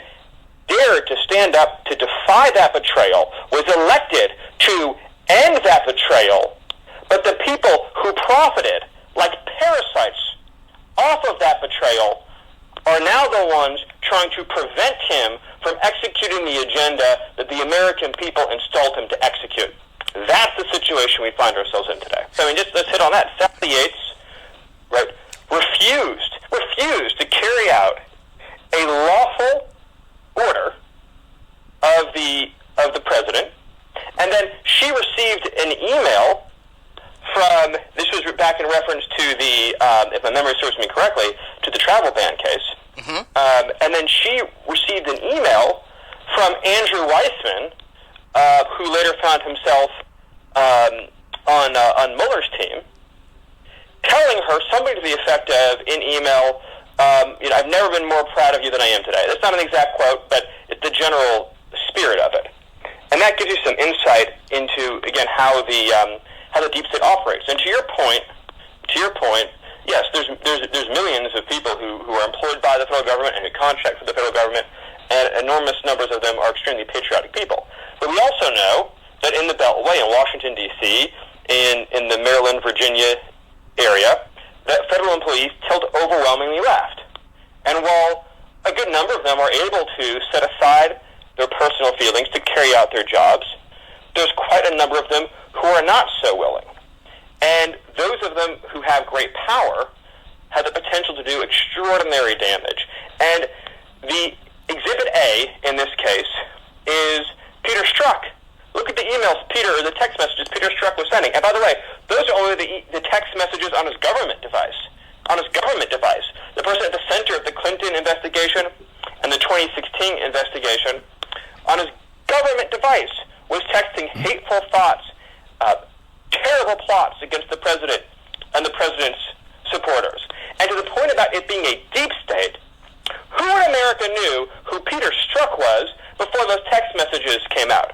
dared to stand up to defy that betrayal, was elected to end that betrayal, but the people who profited like parasites off of that betrayal are now the ones trying to prevent him from executing the agenda that the American people installed him to execute. That's the situation we find ourselves in today. So, I mean, just let's hit on that. Sally Yates, right, refused to carry out a lawful order of the president, and then she received an email from, this was back in reference to the, if my memory serves me correctly, to the travel ban case. Mm-hmm. And then she received an email from Andrew Weissman, who later found himself on Mueller's team, telling her something to the effect of, in email, I've never been more proud of you than I am today. That's not an exact quote, but it's the general spirit of it. And that gives you some insight into, again, how the deep state operates. And to your point, yes, there's millions of people who are employed by the federal government and who contract for the federal government, and enormous numbers of them are extremely patriotic people. But we also know that in the Beltway, in Washington, D.C., in the Maryland, Virginia area, that federal employees tilt overwhelmingly left. And while a good number of them are able to set aside their personal feelings to carry out their jobs, there's quite a number of them who are not so willing. And those of them who have great power have the potential to do extraordinary damage. And the Exhibit A in this case is Peter Strzok. Look at the emails or the text messages Peter Strzok was sending. And by the way, those are only the text messages on his government device. The person at the center of the Clinton investigation and the 2016 investigation, on his government device, was texting hateful thoughts, terrible plots against the president and the president's supporters. And to the point about it being a deep state, who in America knew who Peter Strzok was before those text messages came out?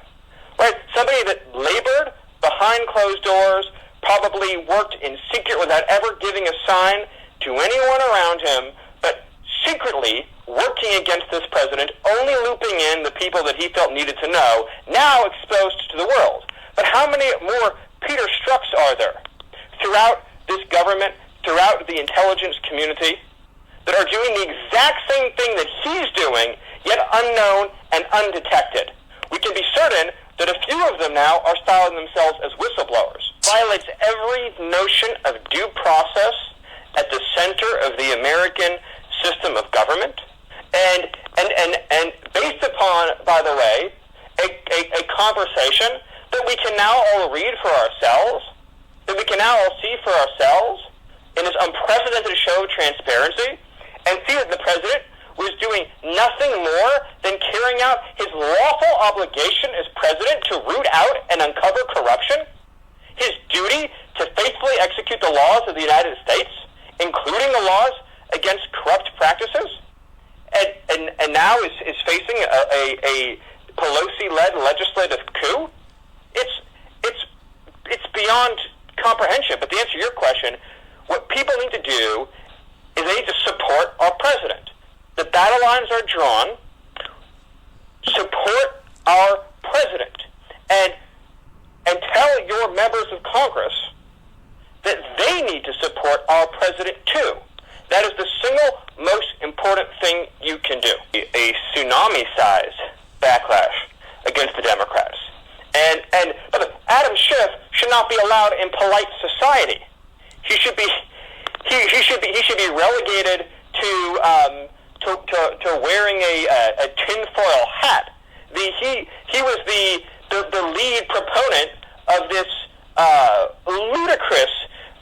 Right? Somebody that labored behind closed doors, probably worked in secret without ever giving a sign to anyone around him, but secretly working against this president, only looping in the people that he felt needed to know, now exposed to the world. But how many more Peter Strzoks are there throughout this government, throughout the intelligence community, that are doing the exact same thing that he's doing, yet unknown and undetected? We can be certain that a few of them now are styling themselves as whistleblowers. Violates every notion of due process at the center of the American system of government, and based upon, by the way, a conversation that we can now all read for ourselves, that we can now all see for ourselves in this unprecedented show of transparency, and see that the president was doing nothing more than carrying out his lawful obligation as president to root out and uncover corruption, his duty to faithfully execute the laws of the United States, including the laws against corrupt practices, and now is facing a Pelosi-led legislative coup. It's beyond comprehension. But to answer your question, what people need to do is they need to support our president. The battle lines are drawn. Support our president, and tell your members of Congress that they need to support our president too. That is the single most important thing you can do. A tsunami-size backlash against the Democrats. And Adam Schiff should not be allowed in polite society. He should be relegated to wearing a tinfoil hat. He was the lead proponent of this ludicrous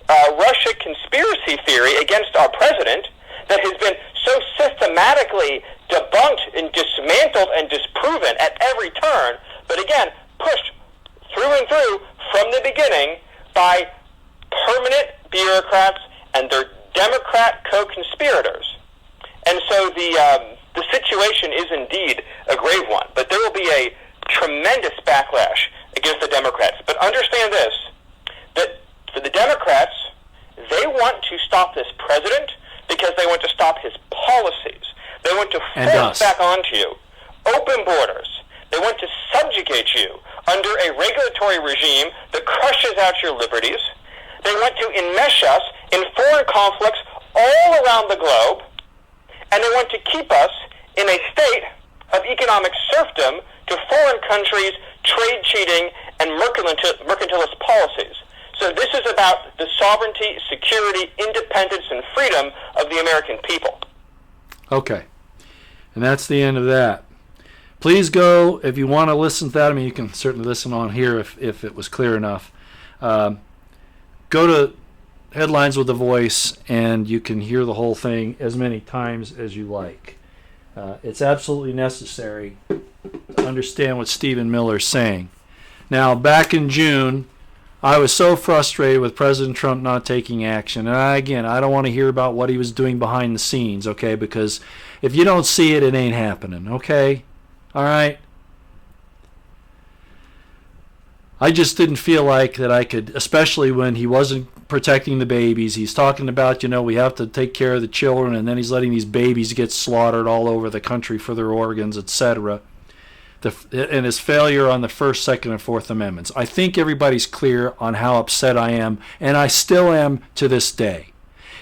Russia conspiracy theory against our president that has been so systematically debunked and dismantled and disproven at every turn, but again, pushed through and through from the beginning by permanent bureaucrats and their Democrat co-conspirators. And so the situation is indeed a grave one, but there will be a tremendous backlash against the Democrats. But understand this, that for the Democrats, they want to stop this president because they want to stop his policies. They want to force back onto you open borders. They want to subjugate you under a regulatory regime that crushes out your liberties. They want to enmesh us in foreign conflicts all around the globe. and they want to keep us in a state of economic serfdom to foreign countries' trade cheating and mercantilist policies. So this is about the sovereignty, security, independence, and freedom of the American people. Okay. And that's the end of that. Please go, if you want to listen to that, I mean, you can certainly listen on here if it was clear enough. Go to Headlines with a Voice, and you can hear the whole thing as many times as you like. It's absolutely necessary to understand what Stephen Miller's saying. Now, back in June, I was so frustrated with President Trump not taking action. And I don't want to hear about what he was doing behind the scenes, okay? Because if you don't see it, it ain't happening, okay? All right? I just didn't feel like that I could, especially when he wasn't protecting the babies. He's talking about, we have to take care of the children, and then he's letting these babies get slaughtered all over the country for their organs, etc. And his failure on the First, Second, and Fourth Amendments. I think everybody's clear on how upset I am, and I still am to this day.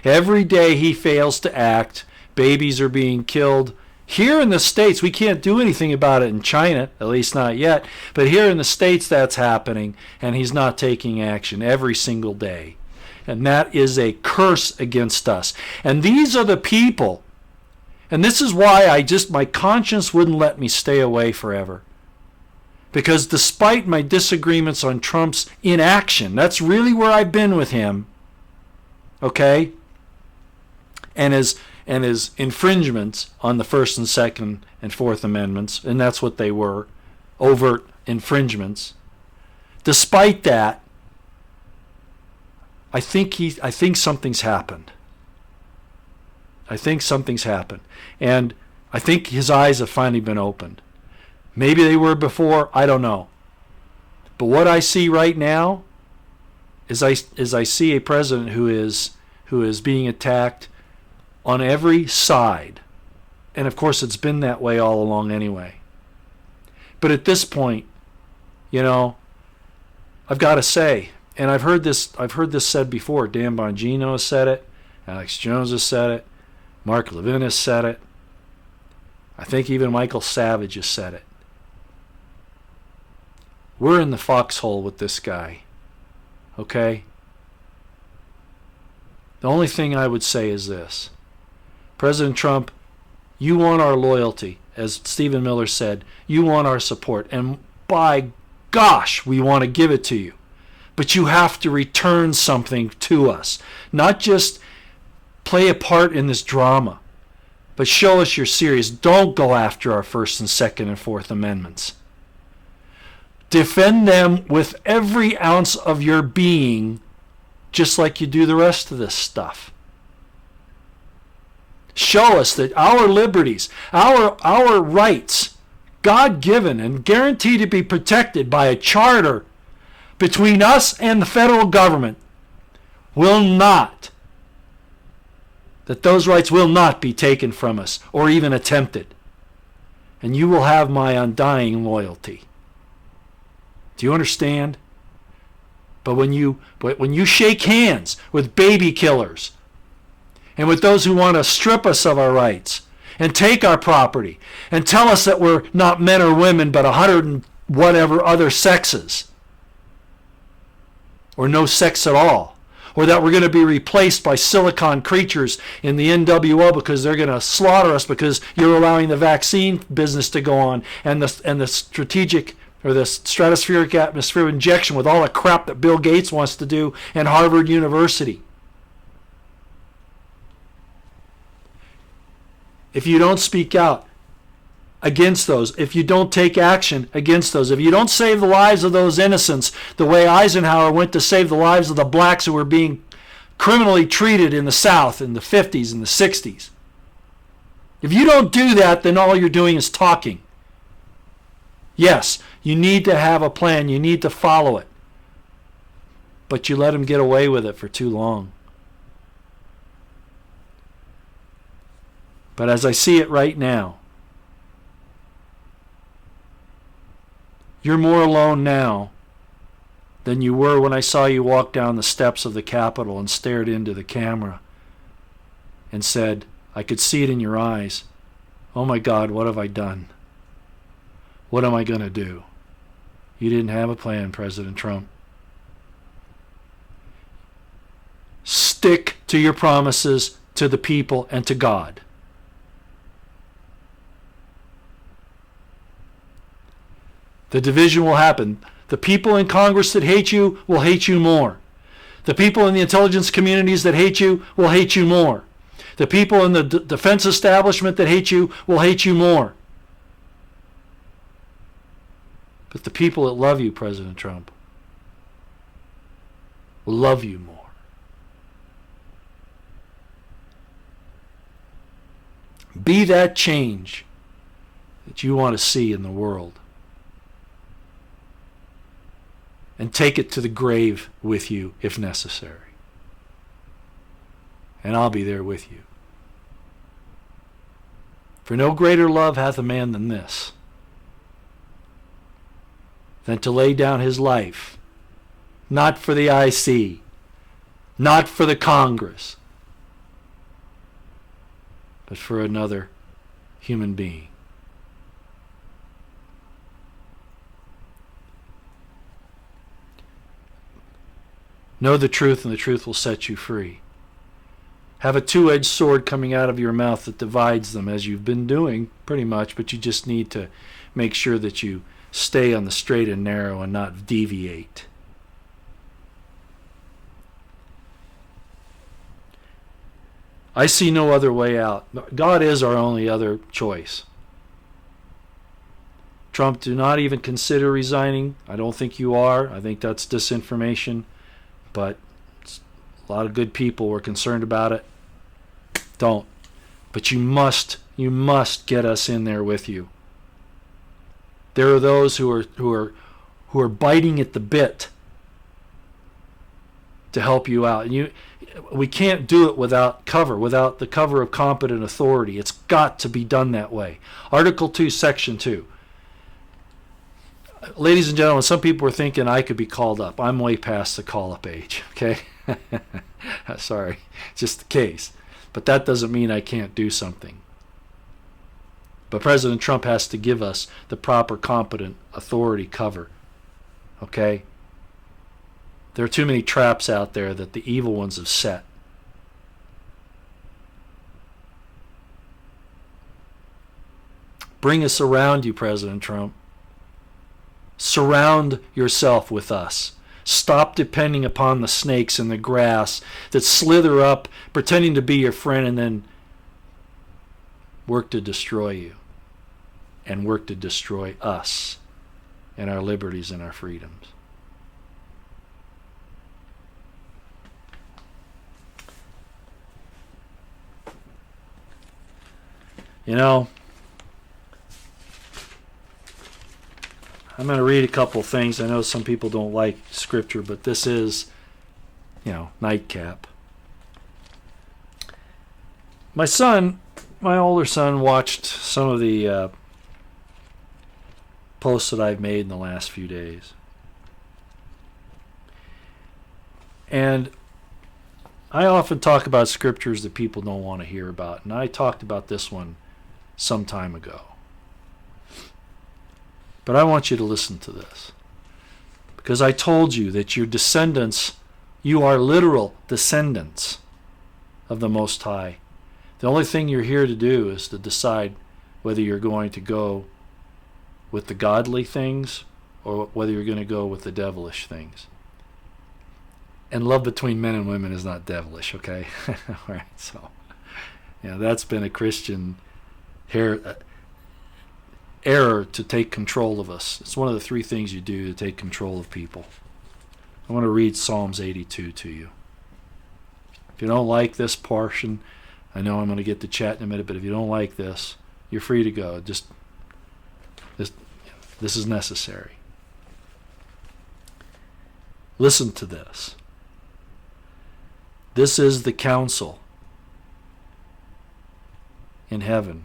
Every day he fails to act, babies are being killed. Here in the States, we can't do anything about it in China, at least not yet. But here in the States, that's happening, and he's not taking action every single day. And that is a curse against us. And these are the people, and this is why my conscience wouldn't let me stay away forever. Because despite my disagreements on Trump's inaction, that's really where I've been with him, okay? And his infringements on the First and Second and Fourth Amendments, and that's what they were, overt infringements. Despite that, I think something's happened. I think something's happened. And I think his eyes have finally been opened. Maybe they were before, I don't know. But what I see right now is I see a president who is being attacked on every side. And of course it's been that way all along anyway. But at this point, I've got to say, and I've heard this said before. Dan Bongino has said it, Alex Jones has said it, Mark Levin has said it. I think even Michael Savage has said it. We're in the foxhole with this guy. Okay? The only thing I would say is this. President Trump, you want our loyalty, as Stephen Miller said. You want our support. And by gosh, we want to give it to you. But you have to return something to us. Not just play a part in this drama, but show us you're serious. Don't go after our First and Second and Fourth Amendments. Defend them with every ounce of your being, just like you do the rest of this stuff. Show us that our liberties, our rights, God-given and guaranteed to be protected by a charter between us and the federal government, that those rights will not be taken from us or even attempted. And you will have my undying loyalty. Do you understand? But when you shake hands with baby killers and with those who want to strip us of our rights and take our property and tell us that we're not men or women but 100 and whatever other sexes, or no sex at all, or that we're going to be replaced by silicon creatures in the NWO because they're going to slaughter us because you're allowing the vaccine business to go on and the strategic or the stratospheric atmosphere injection with all the crap that Bill Gates wants to do and Harvard University. If you don't speak out against those, if you don't take action against those, if you don't save the lives of those innocents the way Eisenhower went to save the lives of the blacks who were being criminally treated in the South in the 50s and the 60s, if you don't do that, then all you're doing is talking. Yes, you need to have a plan. You need to follow it. But you let them get away with it for too long. But as I see it right now, you're more alone now than you were when I saw you walk down the steps of the Capitol and stared into the camera and said, I could see it in your eyes. Oh my God, what have I done? What am I going to do? You didn't have a plan, President Trump. Stick to your promises to the people and to God. The division will happen. The people in Congress that hate you will hate you more. The people in the intelligence communities that hate you will hate you more. The people in the defense establishment that hate you will hate you more. But the people that love you, President Trump, will love you more. Be that change that you want to see in the world. And take it to the grave with you if necessary. And I'll be there with you. For no greater love hath a man than this, than to lay down his life, not for the IC, not for the Congress, but for another human being. Know the truth, and the truth will set you free. Have a two-edged sword coming out of your mouth that divides them, as you've been doing pretty much, but you just need to make sure that you stay on the straight and narrow and not deviate. I see no other way out. God is our only other choice. Trump, do not even consider resigning. I don't think you are. I think that's disinformation. But a lot of good people were concerned about it. Don't. But you must get us in there with you. There are those who are biting at the bit to help you out. And we can't do it without the cover of competent authority. It's got to be done that way. Article 2, Section 2. Ladies and gentlemen, some people are thinking I could be called up. I'm way past the call-up age, okay? Sorry, just the case. But that doesn't mean I can't do something. But President Trump has to give us the proper competent authority cover, okay? There are too many traps out there that the evil ones have set. Bring us around you, President Trump. Surround yourself with us. Stop depending upon the snakes in the grass that slither up, pretending to be your friend, and then work to destroy you and work to destroy us and our liberties and our freedoms. You know, I'm going to read a couple things. I know some people don't like scripture, but this is, nightcap. My older son, watched some of the posts that I've made in the last few days. And I often talk about scriptures that people don't want to hear about. And I talked about this one some time ago. But I want you to listen to this. Because I told you that your descendants, you are literal descendants of the Most High. The only thing you're here to do is to decide whether you're going to go with the godly things or whether you're going to go with the devilish things. And love between men and women is not devilish, okay? All right, so that's been a Christian error to take control of us. It's one of the three things you do to take control of people. I want to read Psalms 82 to you. If you don't like this portion, I know I'm going to get to chat in a minute, but if you don't like this, you're free to go. This is necessary. Listen to this. This is the council in heaven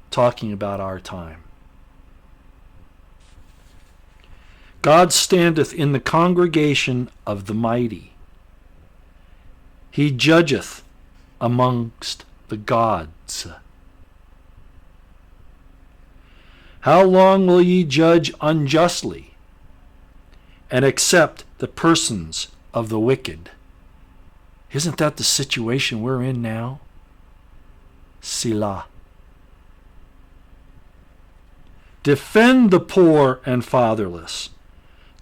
talking about our time. God standeth in the congregation of the mighty. He judgeth amongst the gods. How long will ye judge unjustly and accept the persons of the wicked? Isn't that the situation we're in now? Selah. Defend the poor and fatherless.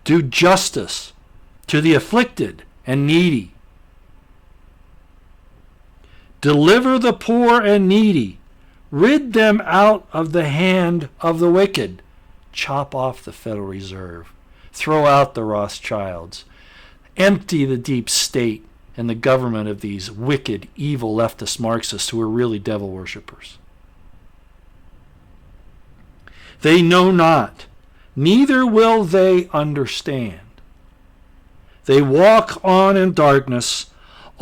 Do justice to the afflicted and needy. Deliver the poor and needy. Rid them out of the hand of the wicked. Chop off the Federal Reserve. Throw out the Rothschilds. Empty the deep state and the government of these wicked, evil leftist Marxists who are really devil worshippers. They know not, neither will they understand. They walk on in darkness.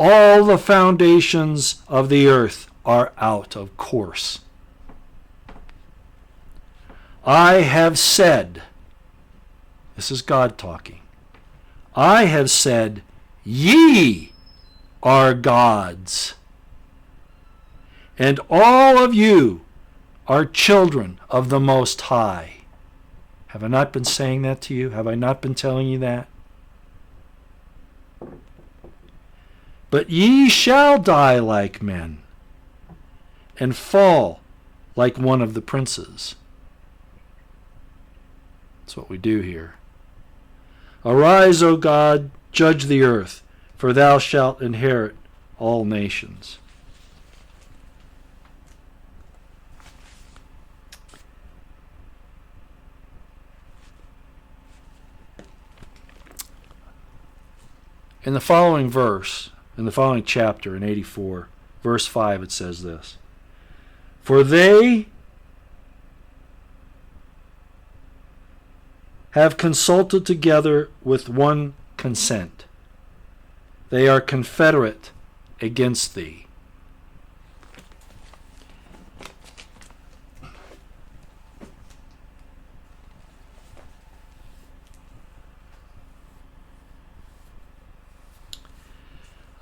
All the foundations of the earth are out of course. I have said, this is God talking, I have said, ye are gods, and all of you are children of the Most High. Have I not been saying that to you? Have I not been telling you that? But ye shall die like men, and fall like one of the princes. That's what we do here. Arise, O God, judge the earth, for thou shalt inherit all nations. In the following verse, in the following chapter, in 84, verse 5, it says this: For they have consulted together with one consent. They are confederate against thee.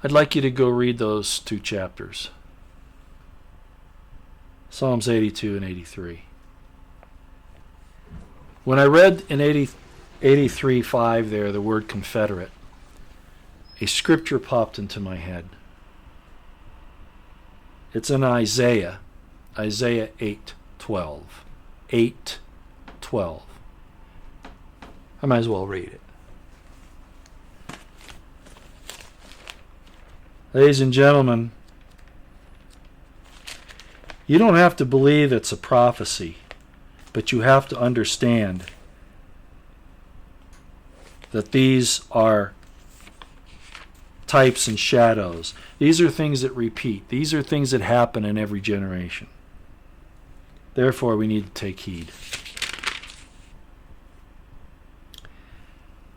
I'd like you to go read those two chapters. Psalms 82 and 83. When I read in 83:5 there the word confederate, a scripture popped into my head. It's in Isaiah 8:12. 8:12. I might as well read it. Ladies and gentlemen, you don't have to believe it's a prophecy, but you have to understand that these are types and shadows. These are things that repeat. These are things that happen in every generation. Therefore, we need to take heed.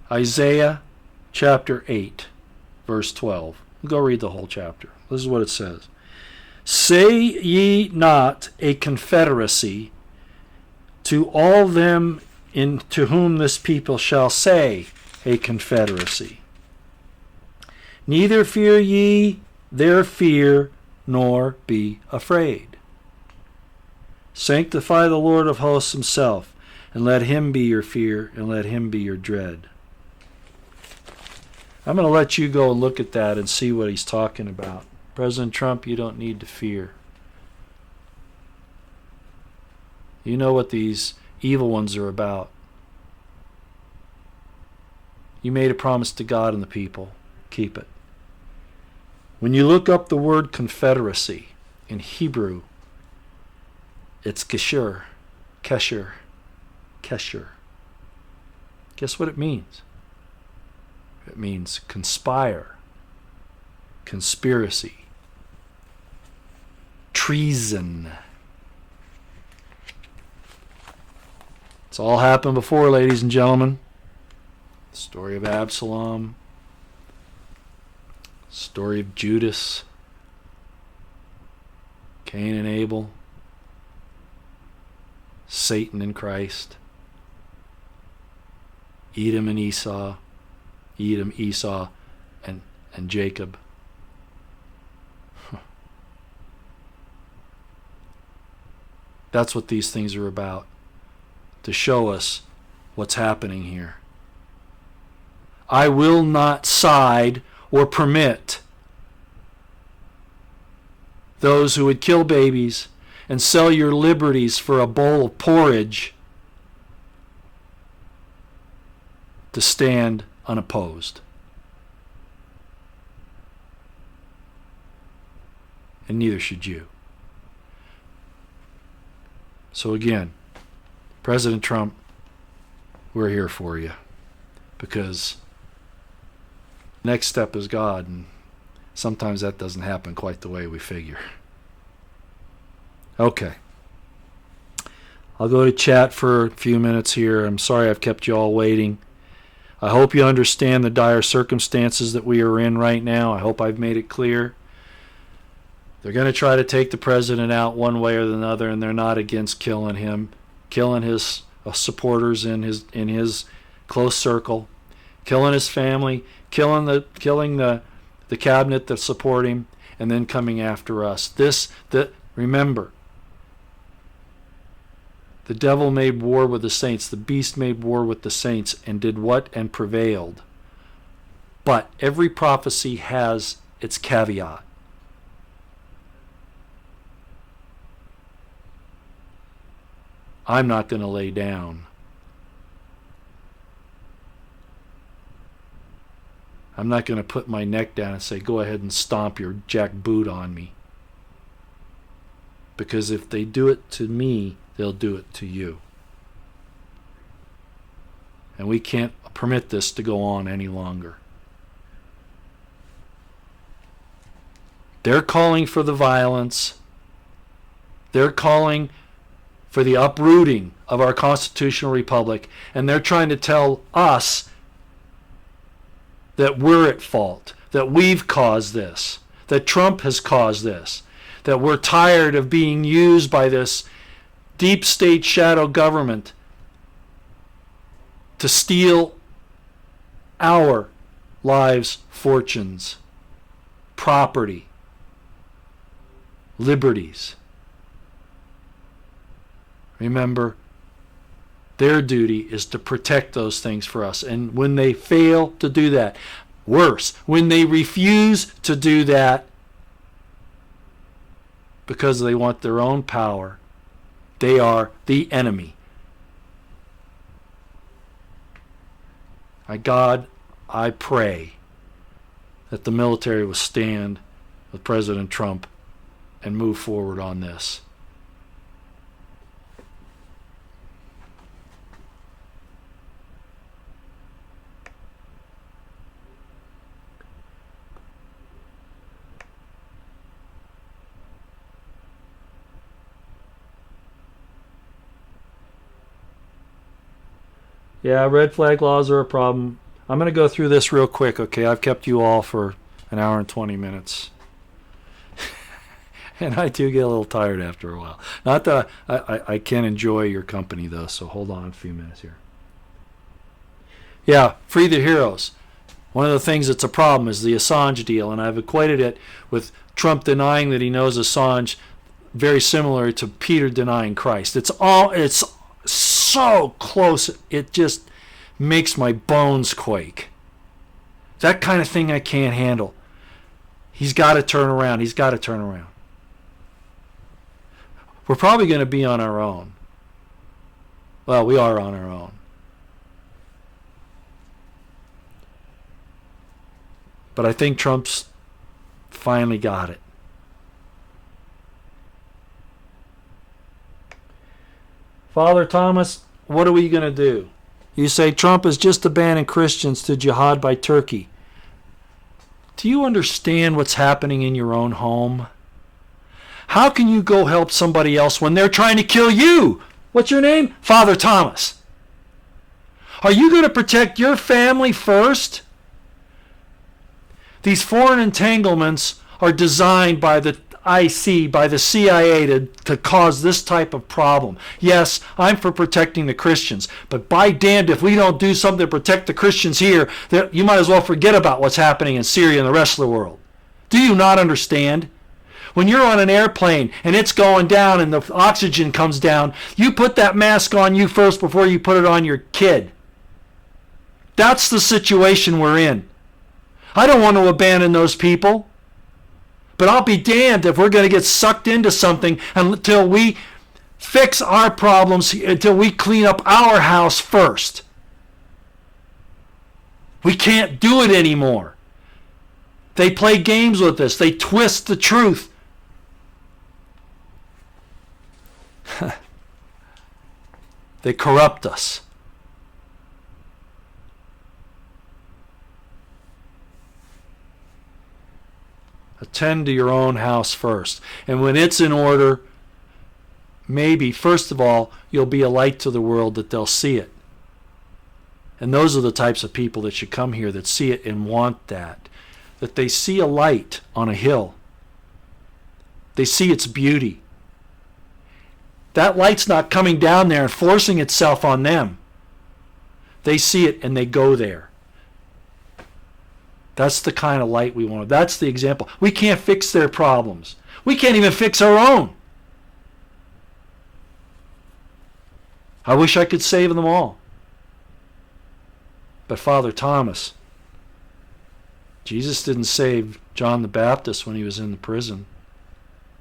Isaiah chapter 8, verse 12. Go read the whole chapter. This is what it says. Say ye not a confederacy to all them to whom this people shall say a confederacy. Neither fear ye their fear, nor be afraid. Sanctify the Lord of hosts himself, and let him be your fear, and let him be your dread. I'm going to let you go and look at that and see what he's talking about. President Trump, you don't need to fear. You know what these evil ones are about. You made a promise to God and the people. Keep it. When you look up the word confederacy in Hebrew, it's kesher. Kesher. Kesher. Guess what it means? It means conspire, conspiracy, treason. It's all happened before, ladies and gentlemen. The story of Absalom, story of Judas, Cain and Abel, Satan and Christ, Edom and Esau, and Jacob. That's what these things are about, to show us what's happening here. I will not side or permit those who would kill babies and sell your liberties for a bowl of porridge to stand unopposed. And neither should you. So again, President Trump, we're here for you, because next step is God, and sometimes that doesn't happen quite the way we figure. Okay. I'll go to chat for a few minutes here. I'm sorry I've kept you all waiting. I hope you understand the dire circumstances that we are in right now. I hope I've made it clear. They're going to try to take the president out one way or another, and they're not against killing him, killing his supporters in his close circle, killing his family, killing the cabinet that support him, and then coming after us. Remember, the devil made war with the saints. The beast made war with the saints and did what? And prevailed. But every prophecy has its caveat. I'm not going to lay down. I'm not going to put my neck down and say, go ahead and stomp your jack boot on me. Because if they do it to me, they'll do it to you. And we can't permit this to go on any longer. They're calling for the violence. They're calling for the uprooting of our constitutional republic. And they're trying to tell us that we're at fault, that we've caused this, that Trump has caused this, that we're tired of being used by this deep state shadow government to steal our lives, fortunes, property, liberties. Remember, their duty is to protect those things for us. And when they fail to do that, worse, when they refuse to do that because they want their own power, they are the enemy. God, I pray that the military will stand with President Trump and move forward on this. Yeah, red flag laws are a problem. I'm going to go through this real quick, okay? I've kept you all for an hour and 20 minutes. And I do get a little tired after a while. Not that I can enjoy your company, though, so hold on a few minutes here. Yeah, free the heroes. One of the things that's a problem is the Assange deal, and I've equated it with Trump denying that he knows Assange, very similar to Peter denying Christ. It's so close, it just makes my bones quake. That kind of thing I can't handle. He's got to turn around. He's got to turn around. We're probably going to be on our own. Well, we are on our own. But I think Trump's finally got it. Father Thomas, what are we going to do? You say Trump is just abandoning Christians to jihad by Turkey. Do you understand what's happening in your own home? How can you go help somebody else when they're trying to kill you? What's your name? Father Thomas. Are you going to protect your family first? These foreign entanglements are designed by the IC, by the CIA to cause this type of problem. Yes, I'm for protecting the Christians, but by damned if we don't do something to protect the Christians here, you might as well forget about what's happening in Syria and the rest of the world. Do you not understand? When you're on an airplane and it's going down and the oxygen comes down, you put that mask on you first before you put it on your kid. That's the situation we're in. I don't want to abandon those people. But I'll be damned if we're going to get sucked into something until we fix our problems, until we clean up our house first. We can't do it anymore. They play games with us. They twist the truth. They corrupt us. Attend to your own house first. And when it's in order, maybe, first of all, you'll be a light to the world that they'll see it. And those are the types of people that should come here that see it and want that. That they see a light on a hill. They see its beauty. That light's not coming down there and forcing itself on them. They see it and they go there. That's the kind of light we want. That's the example. We can't fix their problems. We can't even fix our own. I wish I could save them all. But Father Thomas, Jesus didn't save John the Baptist when he was in the prison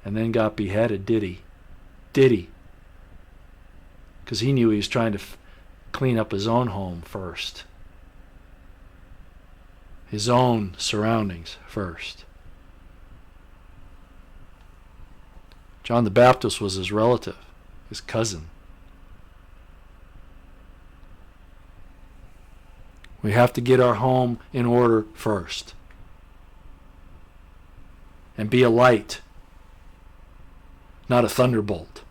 and then got beheaded, did he? Did he? Because he knew he was trying to clean up his own home first. His own surroundings first. John the Baptist was his relative, his cousin. We have to get our home in order first. And be a light, not a thunderbolt.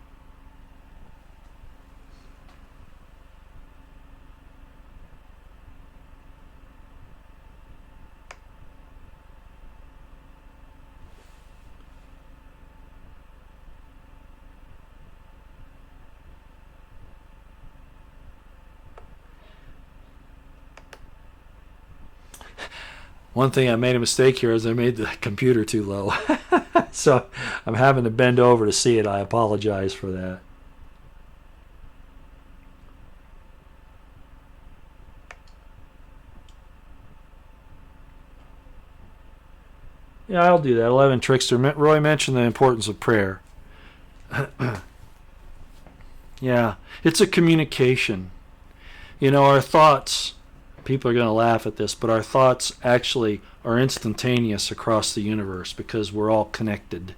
One thing I made a mistake here is I made the computer too low. So I'm having to bend over to see it. I apologize for that. Yeah, I'll do that. 11 Trickster. Roy mentioned the importance of prayer. Yeah, it's a communication. You know, our thoughts... People are going to laugh at this, but our thoughts actually are instantaneous across the universe because we're all connected.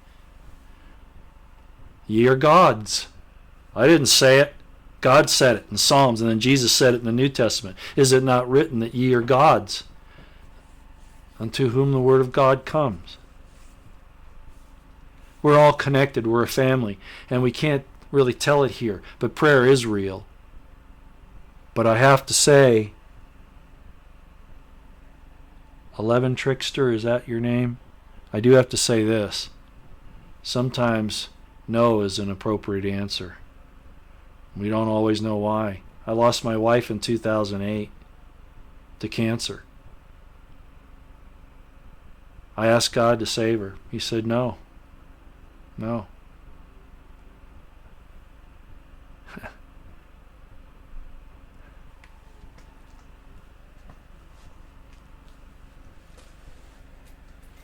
Ye are gods. I didn't say it. God said it in Psalms, and then Jesus said it in the New Testament. Is it not written that ye are gods, unto whom the word of God comes? We're all connected. We're a family, and we can't really tell it here, but prayer is real. But I have to say, 11 Trickster, is that your name? I do have to say this. Sometimes no is an appropriate answer. We don't always know why. I lost my wife in 2008 to cancer. I asked God to save her. He said no. No.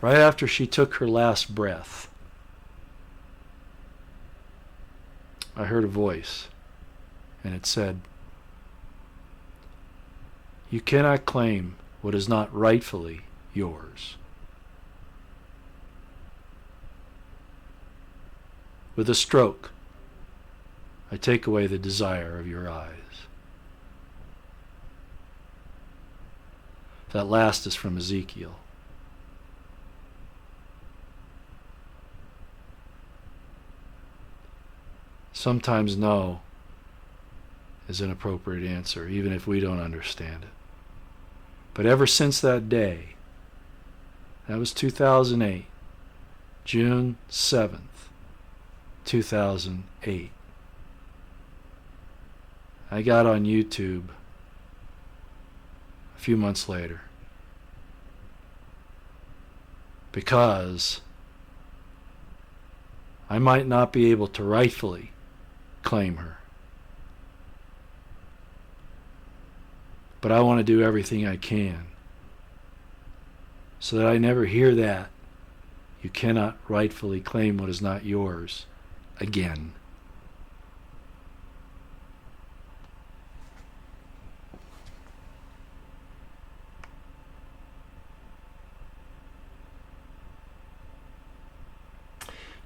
Right after she took her last breath, I heard a voice, and it said, "You cannot claim what is not rightfully yours." With a stroke, I take away the desire of your eyes. That last is from Ezekiel. Sometimes no is an appropriate answer, even if we don't understand it. But ever since that day, that was 2008, June 7th, 2008, I got on YouTube a few months later because I might not be able to rightfully claim her. But I want to do everything I can so that I never hear that you cannot rightfully claim what is not yours again.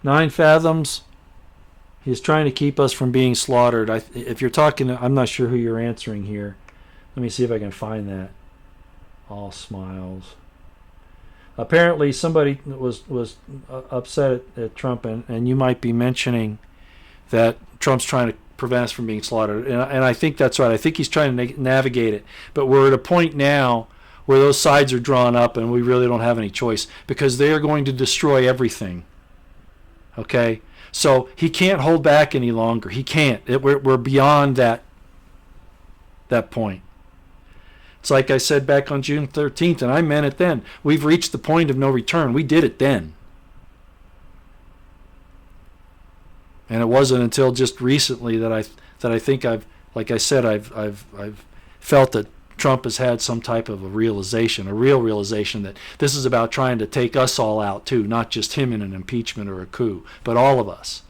Nine Fathoms, he's trying to keep us from being slaughtered. If you're talking, I'm not sure who you're answering here. Let me see if I can find that. All smiles. Apparently somebody was upset at Trump, and you might be mentioning that Trump's trying to prevent us from being slaughtered. And I think that's right. I think he's trying to navigate it. But we're at a point now where those sides are drawn up and we really don't have any choice because they are going to destroy everything. Okay? So he can't hold back any longer. He can't. We're beyond that point. It's like I said back on June 13th, and I meant it then. We've reached the point of no return. We did it then. And it wasn't until just recently that I think I've felt that Trump has had some type of a real realization that this is about trying to take us all out too, not just him in an impeachment or a coup, but all of us.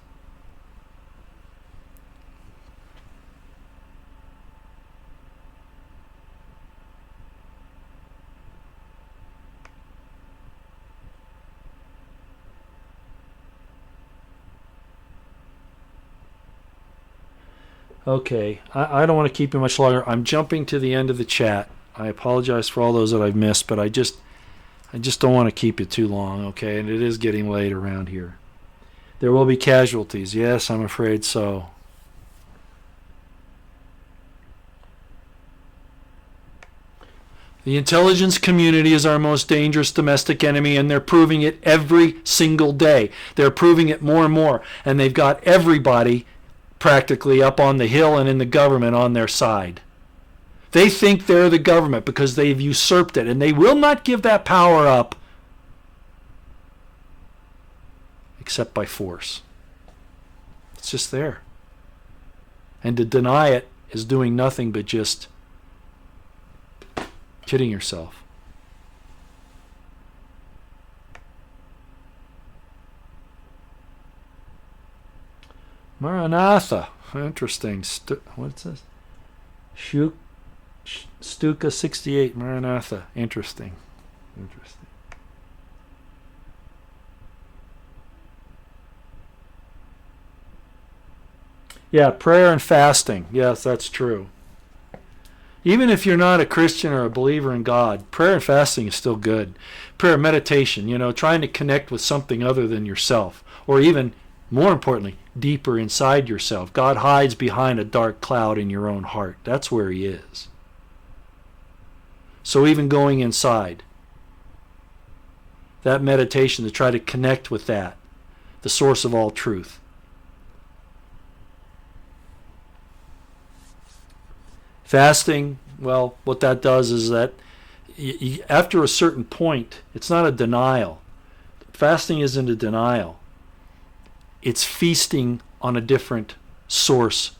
Okay, I don't want to keep you much longer. I'm jumping to the end of the chat. I apologize for all those that I've missed, but I just don't want to keep you too long, okay? And it is getting late around here. There will be casualties. Yes, I'm afraid so. The intelligence community is our most dangerous domestic enemy, and they're proving it every single day. They're proving it more and more, and they've got everybody practically up on the hill and in the government on their side. They think they're the government because they've usurped it, and they will not give that power up except by force. It's just there. And to deny it is doing nothing but just kidding yourself. Maranatha. Interesting. What's this? Stuka 68. Maranatha. Interesting. Yeah, prayer and fasting. Yes, that's true. Even if you're not a Christian or a believer in God, prayer and fasting is still good. Prayer, meditation, trying to connect with something other than yourself. Or even, more importantly, deeper inside yourself. God hides behind a dark cloud in your own heart. That's where he is. So even going inside, that meditation to try to connect with that, the source of all truth. Fasting, well, what that does is that after a certain point, it's not a denial. Fasting isn't a denial. It's feasting on a different source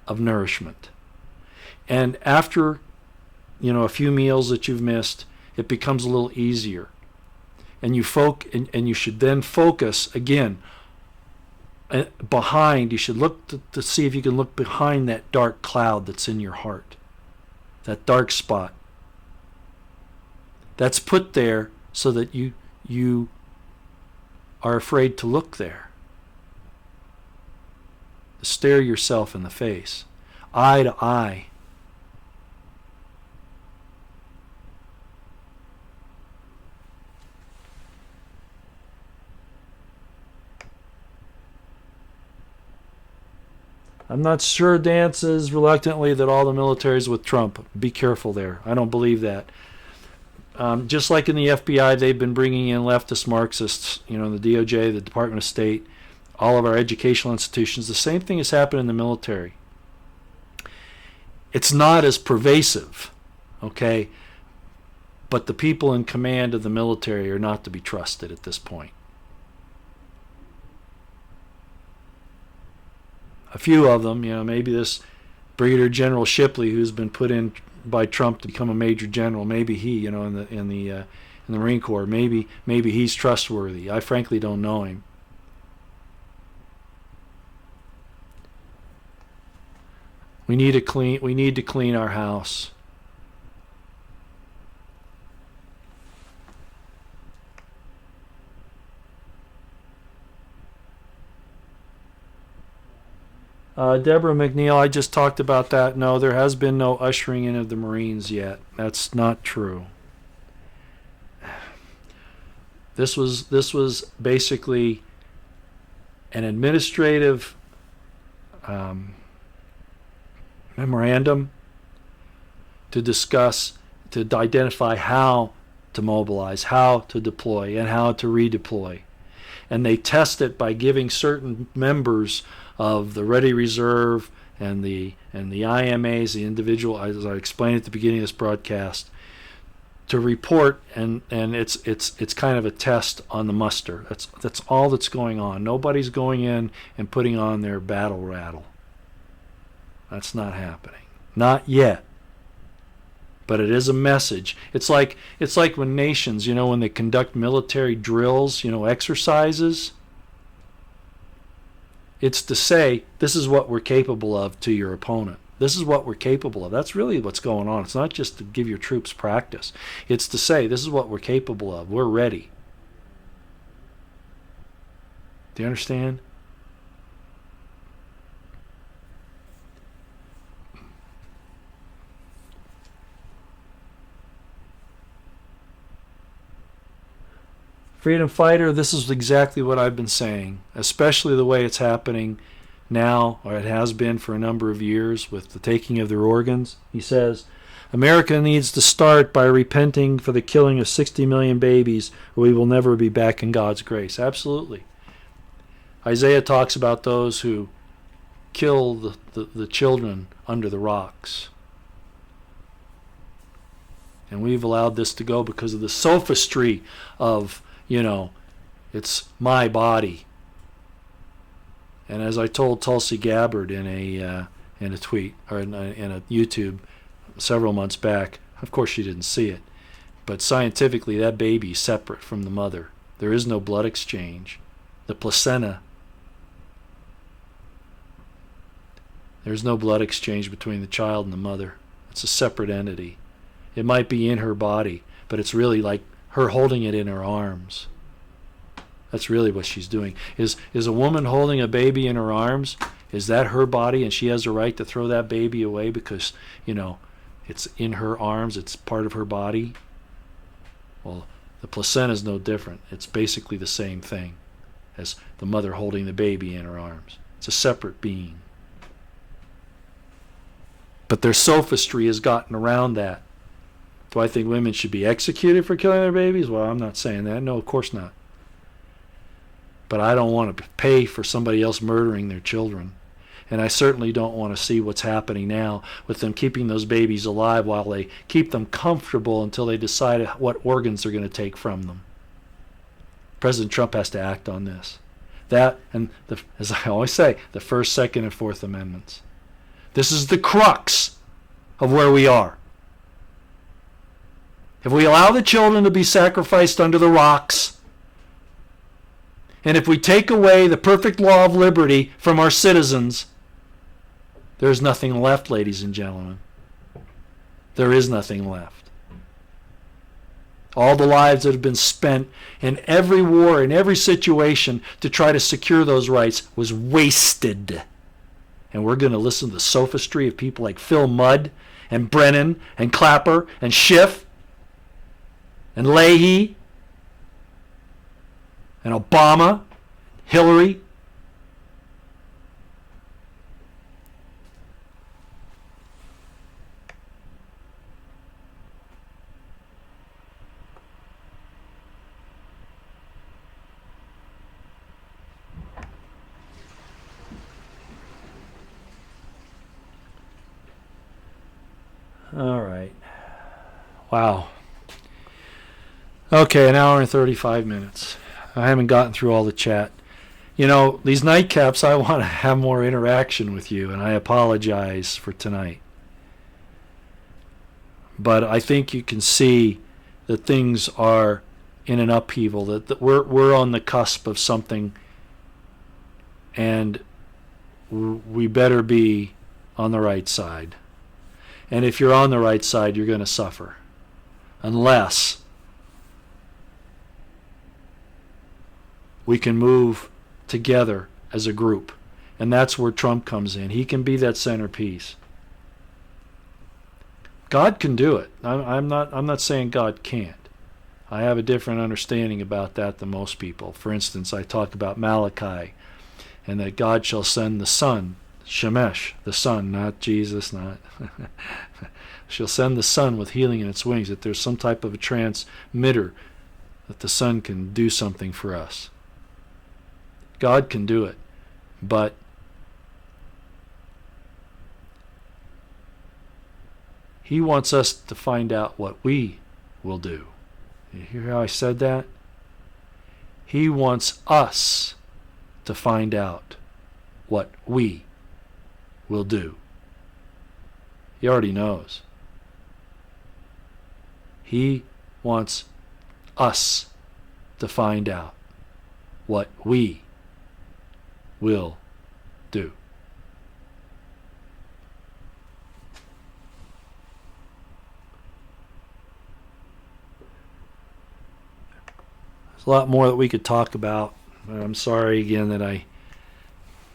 of nourishment. And after, a few meals that you've missed, it becomes a little easier. And you should then focus again behind. You should look to see if you can look behind that dark cloud that's in your heart. That dark spot. That's put there so that you are afraid to look there. Stare yourself in the face, eye to eye. I'm not sure Dan says reluctantly that all the military is with Trump. Be careful there. I don't believe that. Just like in the FBI, they've been bringing in leftist Marxists, the DOJ, the Department of State, all of our educational institutions. The same thing has happened in the military. It's not as pervasive, okay? But the people in command of the military are not to be trusted at this point. a few of them, maybe this Brigadier General Shipley, who's been put in by Trump to become a major general, maybe he, in the Marine Corps, maybe he's trustworthy. I frankly don't know him. We need to clean our house. Deborah McNeil, I just talked about that. No, there has been no ushering in of the Marines yet. That's not true. This was basically an administrative memorandum to identify how to mobilize, how to deploy, and how to redeploy. And they test it by giving certain members of the Ready Reserve and the IMAs, the individual, as I explained at the beginning of this broadcast, to report, and it's kind of a test on the muster. That's all that's going on. Nobody's going in and putting on their battle rattle. That's not happening. Not yet. But it is a message. It's like when nations, when they conduct military drills, exercises. It's to say, this is what we're capable of to your opponent. This is what we're capable of. That's really what's going on. It's not just to give your troops practice. It's to say, this is what we're capable of. We're ready. Do you understand? Freedom Fighter, this is exactly what I've been saying, especially the way it's happening now, or it has been for a number of years with the taking of their organs. He says, America needs to start by repenting for the killing of 60 million babies, or we will never be back in God's grace. Absolutely. Isaiah talks about those who kill the children under the rocks. And we've allowed this to go because of the sophistry of, it's my body. And as I told Tulsi Gabbard in a tweet, or in a YouTube several months back, of course she didn't see it, but scientifically that baby is separate from the mother. There is no blood exchange. The placenta, there's no blood exchange between the child and the mother. It's a separate entity. It might be in her body, but it's really like her holding it in her arms. That's really what she's doing. Is a woman holding a baby in her arms, is that her body and she has a right to throw that baby away because, it's in her arms, it's part of her body? Well, the placenta is no different. It's basically the same thing as the mother holding the baby in her arms. It's a separate being. But their sophistry has gotten around that. Do I think women should be executed for killing their babies? Well, I'm not saying that. No, of course not. But I don't want to pay for somebody else murdering their children. And I certainly don't want to see what's happening now with them keeping those babies alive while they keep them comfortable until they decide what organs they're going to take from them. President Trump has to act on this. That, and as I always say, the First, Second, and Fourth Amendments. This is the crux of where we are. If we allow the children to be sacrificed under the rocks, and if we take away the perfect law of liberty from our citizens, there's nothing left, ladies and gentlemen. There is nothing left. All the lives that have been spent in every war, in every situation to try to secure those rights was wasted. And we're going to listen to the sophistry of people like Phil Mudd and Brennan and Clapper and Schiff and Leahy and Obama, Hillary. All right. Wow. Okay, an hour and 35 minutes. I haven't gotten through all the chat. These nightcaps, I want to have more interaction with you, and I apologize for tonight. But I think you can see that things are in an upheaval, that we're on the cusp of something, and we better be on the right side. And if you're on the right side, you're going to suffer. Unless we can move together as a group. And that's where Trump comes in. He can be that centerpiece. God can do it. I'm not saying God can't. I have a different understanding about that than most people. For instance, I talk about Malachi, and that God shall send the Son, Shemesh, the Son, not Jesus, not shall send the Son with healing in its wings, that there's some type of a transmitter that the Son can do something for us. God can do it, but He wants us to find out what we will do. You hear how I said that? He wants us to find out what we will do. He already knows. He wants us to find out what we will do. There's a lot more that we could talk about. I'm sorry again that I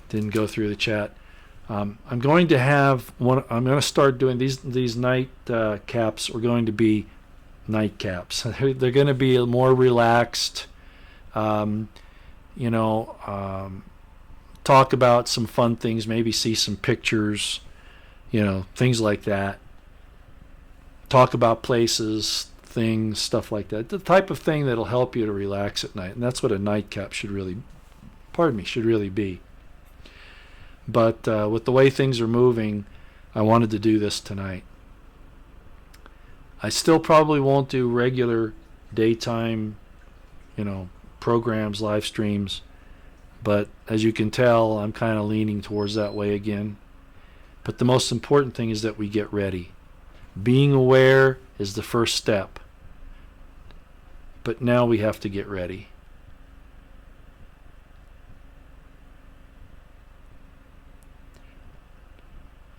didn't go through the chat. I'm going to have one. I'm going to start doing these night caps. Are going to be night caps. They're going to be more relaxed. Talk about some fun things. Maybe see some pictures. Things like that. Talk about places, things, stuff like that. The type of thing that'll help you to relax at night, and that's what a nightcap should really be. But with the way things are moving, I wanted to do this tonight. I still probably won't do regular daytime, programs, live streams, but as you can tell, I'm kind of leaning towards that way again. But the most important thing is that we get ready. Being aware is the first step. But now we have to get ready.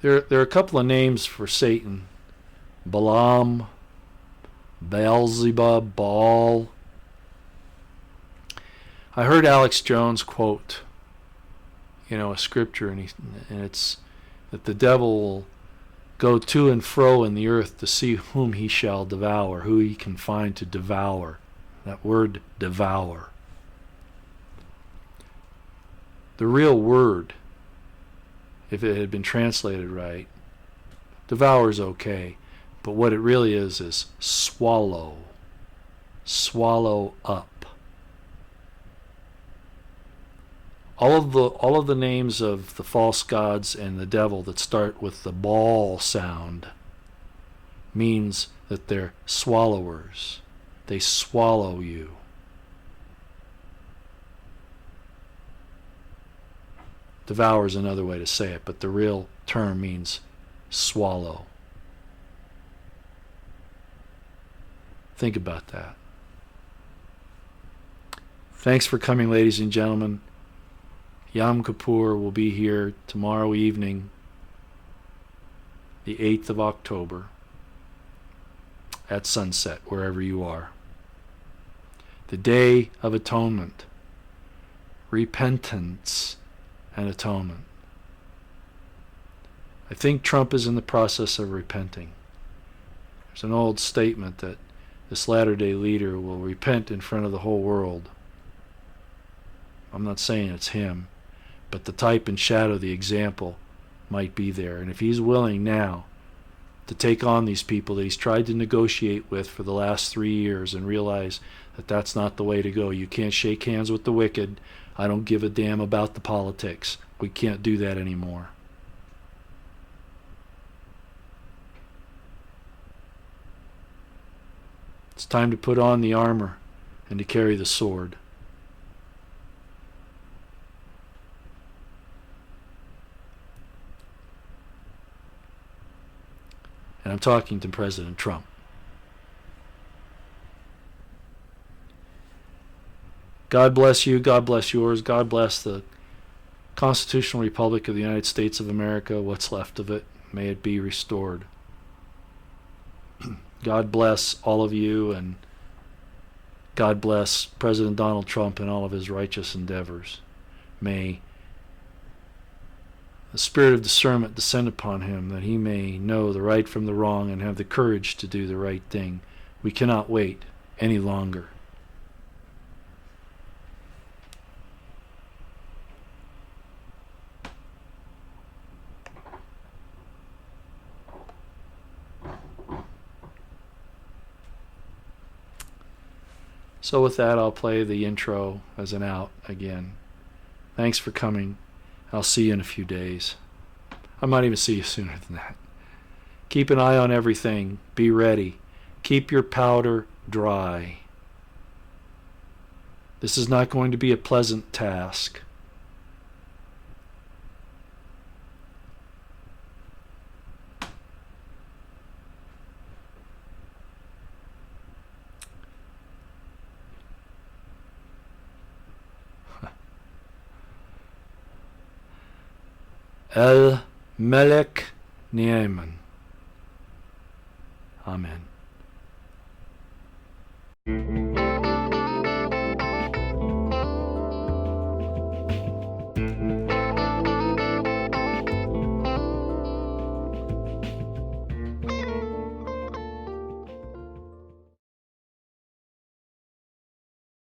There are a couple of names for Satan. Balaam, Beelzebub, Baal. I heard Alex Jones quote, a scripture, and it's that the devil will go to and fro in the earth to see whom he shall devour, who he can find to devour. That word, devour. The real word, if it had been translated right, devour is okay, but what it really is swallow. Swallow up. All of the names of the false gods and the devil that start with the Baal sound means that they're swallowers. They swallow you. Devour is another way to say it, but the real term means swallow. Think about that. Thanks for coming, ladies and gentlemen. Yom Kippur will be here tomorrow evening, the 8th of October, at sunset, wherever you are. The Day of Atonement, repentance and atonement. I think Trump is in the process of repenting. There's an old statement that this latter-day leader will repent in front of the whole world. I'm not saying it's him, but the type and shadow, the example, might be there. And if he's willing now to take on these people that he's tried to negotiate with for the last 3 years and realize that that's not the way to go. You can't shake hands with the wicked. I don't give a damn about the politics. We can't do that anymore. It's time to put on the armor and to carry the sword. And I'm talking to President Trump. God bless you. God bless yours. God bless the Constitutional Republic of the United States of America, what's left of it. May it be restored. God bless all of you, and God bless President Donald Trump and all of his righteous endeavors. May the spirit of discernment descend upon him, that he may know the right from the wrong and have the courage to do the right thing. We cannot wait any longer. So with that, I'll play the intro as an out again. Thanks for coming. I'll see you in a few days. I might even see you sooner than that. Keep an eye on everything. Be ready. Keep your powder dry. This is not going to be a pleasant task. El Melech Nieman. Amen.